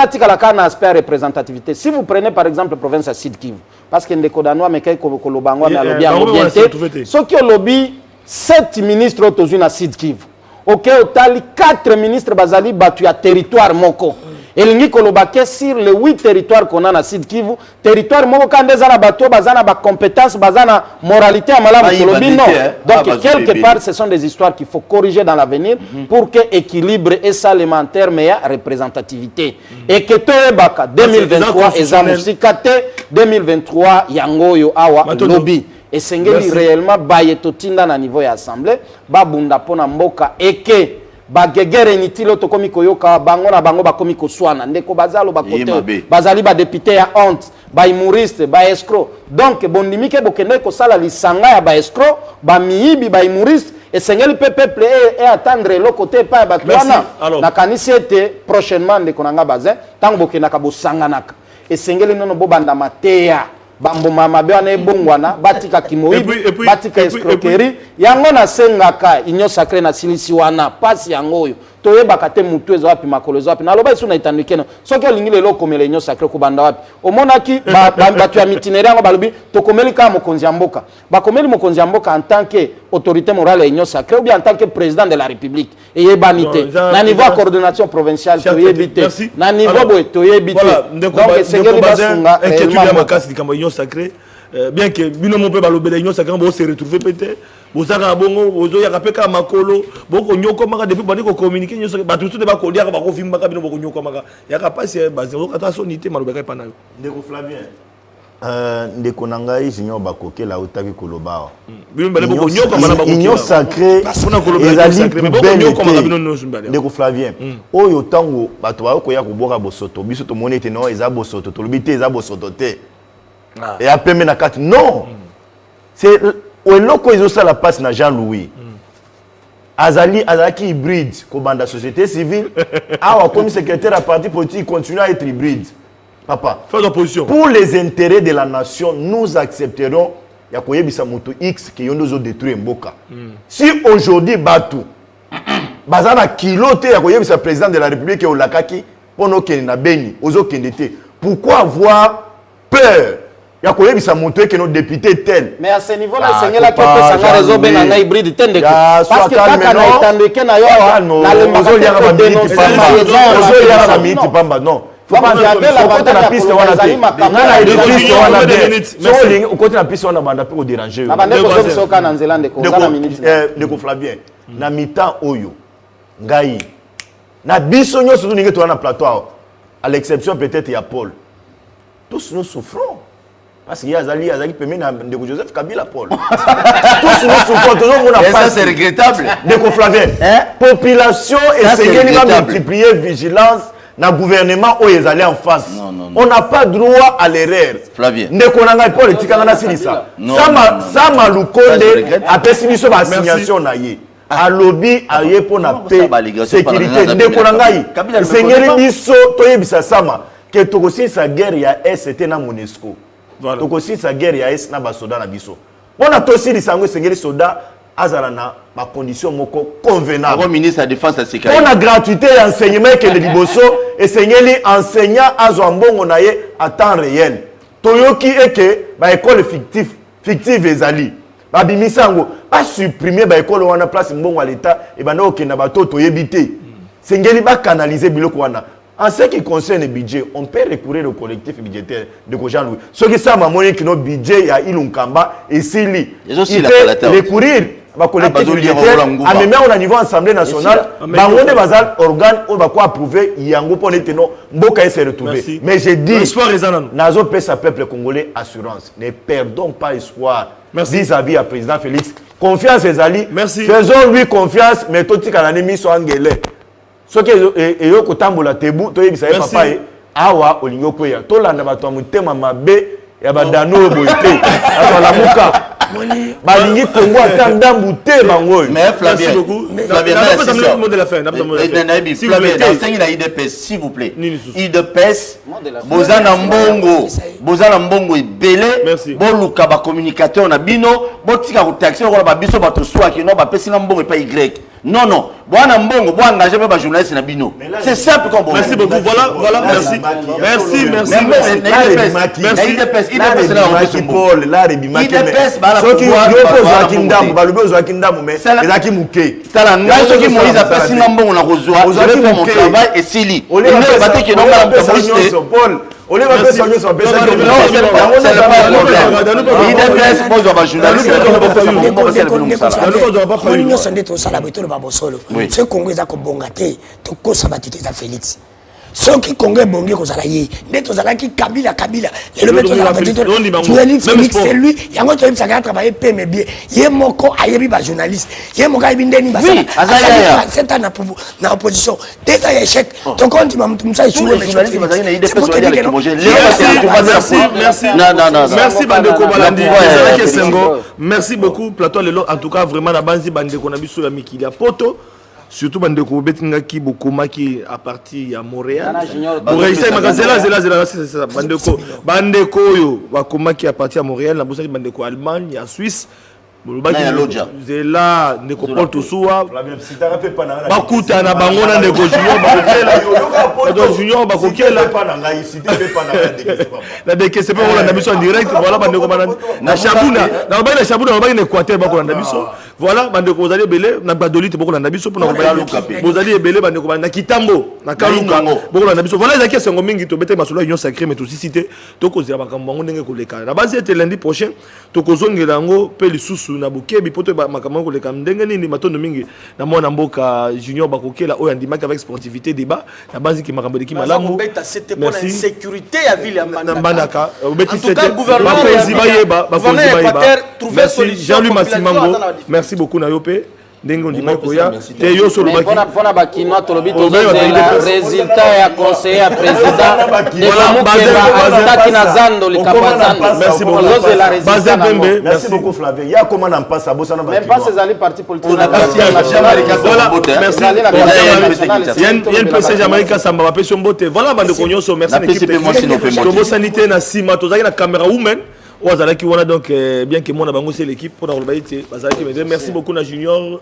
un aspect de représentativité. Si vous prenez par exemple la province de Sud Kivu, parce que les Kodanois, mais qui ont lobby en mobilité, ceux qui ont lobby 7 ministres autour de Sud Kivu. Ok, au total 4 ministres basali battu à territoire moko. Et l'ingi kolobake sur les 8 territoires qu'on a dans Sud Kivu, territoire moko quand des ana bateau, bazana ba compétences, bazana moralité à malam kolobi non. Donc quelque part ce sont des histoires qu'il faut corriger dans l'avenir pour que équilibre et ça élémentaire meilleure représentativité. Et que toebaka 2023 et zamusikate 2023 yangoyo awa lobby. Et sengeli réellement bayetotinda na niveau ya assemblée, babunda pona mboka eke bagegere initilo to komi koyoka bango na bango bakomi koswana ndeko bazalo bakote bazali ba député ya honte ba humoriste ba escroc donc bondimike bokende ko sala lisanga ya ba escroc ba miibi ba humoriste et sengeli peuple et attendre le côté pa batwana na kanisiete prochainement ndeko nanga bazin tango bokenda ka bosanganaka et sengeli nono bobanda mateya bambo mama bana ebongwana batika kimoibi batika escroquerie yango na sengaka inyo sacré na silisi wana pasi yango oyo toyebaka te mutu ezo wapi makolo ezo wapi naloba isu na itandikena soki olingi lelo okomela inyo sacré kubanda wapi omonaki batu ya mitineri yango balobi tokomeli kaka mokonzi ya mboka bakomeli mokonzi ya mboka en tant que autorité morale ya inyo sacré ou bien en tant que président de la république eyebani te na niveau ya coordination provinciale toyebi te na niveau boye toyebi te donc esengeli basunga réellement sacré bien que bino mon peu balobela union sacré bo se retrouver peut-être bozaka bongo bozo ya kapeka makolo boko nyoko maka depuis bandi ko communiquer nyoko batu tout de ba kolia ba ko vimba ka bino boko nyoko maka ya kapasi base ko kata sonité malobeka pa nayo ndeko Flavien ndeko nangai junior bakokela utaki koloba bino bale boko nyoko maka bako union sacré ezali boko nyoko maka bino no sumbali ndeko Flavien oyo tango bato ba ko ya koboka bosoto biso to monete no eza bosoto to lobité eza bosoto te. Et après na 4 non c'est au loko ils ont ça la passe na Jean-Louis azaki hybride comme société civile comme secrétaire à parti politique continue à être hybride papa pour les intérêts de la nation nous accepterons ya koyebisa moto X qui ont nous détruire mboka si aujourd'hui batu bazana kilote ya koyebisa président de la République au lakaki pono ke na beni ozo kendete pourquoi avoir peur ya koyebisa montre que nos députés tel mais à ce niveau là sengela que ça raison ben na hybride tende parce que kaka na itandeke na yo na le mozo ya ba minute pamba non faut pas regarder la bande na piste wana te na piste wana te so lingi côté na piste wana banda pe ko déranger na bande ko so ka na nzela ndeko na minute ndeko Flavien na mi-temps oyo ngai na biso nyoso ninge to na plateau à l'exception peut-être ya Paul tous nous souffrons. Parce qu'il y a Azali Pemé de Joseph Kabila Paul. Tous nous souffrons, tout le monde a pas. Ça c'est regrettable. De Flavien. Population et c'est va multiplier vigilance dans le gouvernement où ils allaient en face. On n'a pas droit à l'erreur. Flavien. Ne connaît pas politique en Nassilissa. Ça m'a loukonde a pessimisé ma signation naïe. A lobby a yé pour la paix, sécurité. Ne connaît pas. Seigneur Nisso, toye bisa sama. Que tokosi sa guerre ya c'était na Monesco. Voilà. Donc aussi sa guerre ya est na ba soda na biso. On a aussi les sango sengeli soda azala na ba condition moko convenable. Le ministre de la défense et de la sécurité. On a gratuité enseignement que le liboso et sengeli enseignant azo mbongo na ye à temps réel. Toyoki eke ba école fictive ezali. Ba bimisango a supprimer ba école wana place mbongo à l'état et ba no okenda ba toto yebité. Sengeli ba canaliser biloko wana. En ce qui concerne le budget, on peut recourir au collectif budgétaire de Jean-Louis. Ce qui ça m'a montré que notre budget, il y a Ilunkamba et Sili. Il peut recourir au collectif budgétaire. À même au niveau Assemblée nationale, Bangonde Bazal, organe, on va quoi approuver, il y a un groupe, on est non, Mboka s'est retrouvé. Mais j'ai dit, Nazo paie sa peuple congolais assurance. Ne perdons pas espoir vis-à-vis du président Félix. Confiance, Ezali. Faisons-lui confiance, mais tout ce qu'on a mis sur Angelé. Ce qui est au kotambola tebu to yebisa papa awa olingo kweya to landa bato mutema mabe ya badano boyete ato la muka balingi Congo ata ndambu te bango. Mais Flavien, s'il vous plaît. IDPS, Bozana Mbongo, Belé, Boluka ba communicateur na bino, botika ko taxi ko ba biso ba to soit qui non ba pesi na Mbongo et pas Y. Non, Bwana Mbongo, bo engagé ba journaliste na bino. C'est simple comme bon. Merci beaucoup. Voilà, merci. Merci. Félix. Ceux qui Congo bongi kozala ye ndeto zalaki kabila le maître de la petite Félix c'est lui yango to yebisaka travailler pe mais bien ye moko ayebi ba journaliste ye moko ayebi ndeni ba sala c'est un na opposition déjà échec donc on dit mamtu msa échoué mais journaliste merci bandeko balandi merci beaucoup plateau lelo en tout cas vraiment na banzi bandeko na biso ya mikili ya poto. Surtout bandeko betinga ki bokomaki à partir à Montréal. Pour réussir magazela c'est ça bandeko yo bakomaki à partir à Montréal na bosaki bandeko Allemagne ya Suisse. Zela ndeko Paul Toussoua bakuta na bango na ndeko Junior bakokela la dekese pe on a biso en direct voilà bandeko na Chabuna na ba Équateur bako na biso voilà bandeko ozali belé na Badolite bako na biso pour na bozali ebele bandeko na Kitambo na Kaluka bako na biso voilà ezaki sengo mingi to bete masolo union sacrée mais to cité to kozira bakambo bango ndenge koleka na base était lundi prochain to kozongela ngo pe lisusu na bokebi poto makambo koleka ndenge nini matondo mingi na mwana mboka junior bakokela oyo andimaki avec sportivité débat na base ki makambo ki malamu c'était pour la sécurité ya ville ya Mbandaka en tout cas gouvernement trouver solution Jean-Louis Massimambo merci beaucoup na yope ndenge ndima koya te yo solo baki bona bakino tolobi tozozela résultat ya conseiller ya président de na zando likapazando merci beaucoup tozozela résultat merci beaucoup Flavien ya comment on passe à bosana bakino même pas ces ali parti politique voilà merci yen PC Jamaïca Samba ba peso mbote voilà bande konyoso merci l'équipe de sanité na sima tozaki na caméra women Ozalaki wana donc bien que moi na bango c'est l'équipe pour la bazalaki merci beaucoup na junior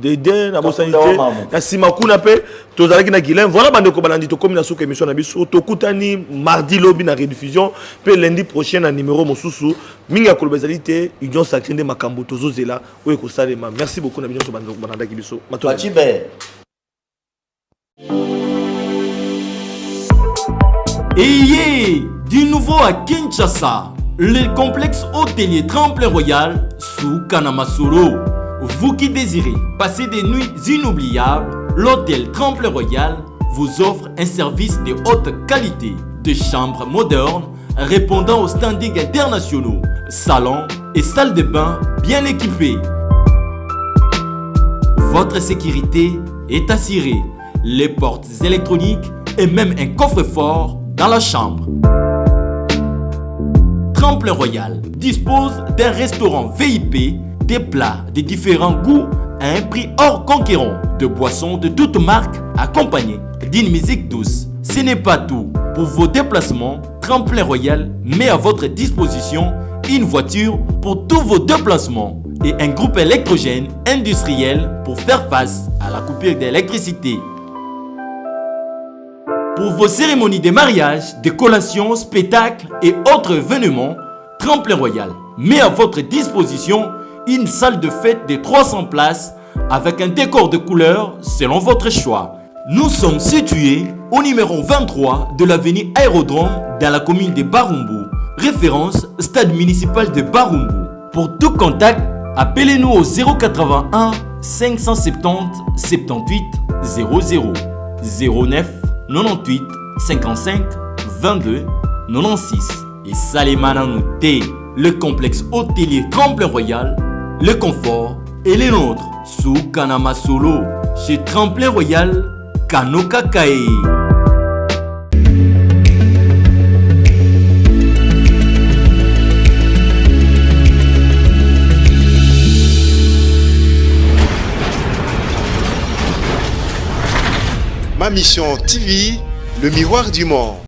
Dédé na bosanité na simakuna pe tozalaki na Guilain voilà bande ko balandi to comme na sous émission na biso to kutani mardi lobby na rediffusion pe lundi prochain na numéro mosusu minga ko bazalité union sacrée de makambo tozozela oyo ko salema merci beaucoup na biso bande ko balanda ki biso Machibe. Et du nouveau à Kinshasa, le complexe hôtelier Tremplin Royal sous Kanamasoro. Vous qui désirez passer des nuits inoubliables, l'hôtel Tremplin Royal vous offre un service de haute qualité, de chambres modernes répondant aux standings internationaux, salons et salles de bain bien équipées. Votre sécurité est assurée, les portes électroniques et même un coffre-fort dans la chambre. Tremplin Royal dispose d'un restaurant VIP, des plats de différents goûts à un prix hors conquérant, de boissons de toutes marques accompagnées d'une musique douce. Ce n'est pas tout. Pour vos déplacements, Tremplin Royal met à votre disposition une voiture pour tous vos déplacements et un groupe électrogène industriel pour faire face à la coupure d'électricité. Pour vos cérémonies de mariage, de collations, spectacles et autres événements, Tremplin Royal met à votre disposition une salle de fête de 300 places avec un décor de couleurs selon votre choix. Nous sommes situés au numéro 23 de l'avenue Aérodrome dans la commune de Barumbu, référence stade municipal de Barumbu. Pour tout contact, appelez-nous au 081 570 78 00 09 98 55 22 96 et Salimana Nouté, le complexe hôtelier Tremplin Royal, le confort et les nôtres sous Kanama Solo chez Tremplin Royal Kanokakae. Ma Mission TV, le miroir du monde.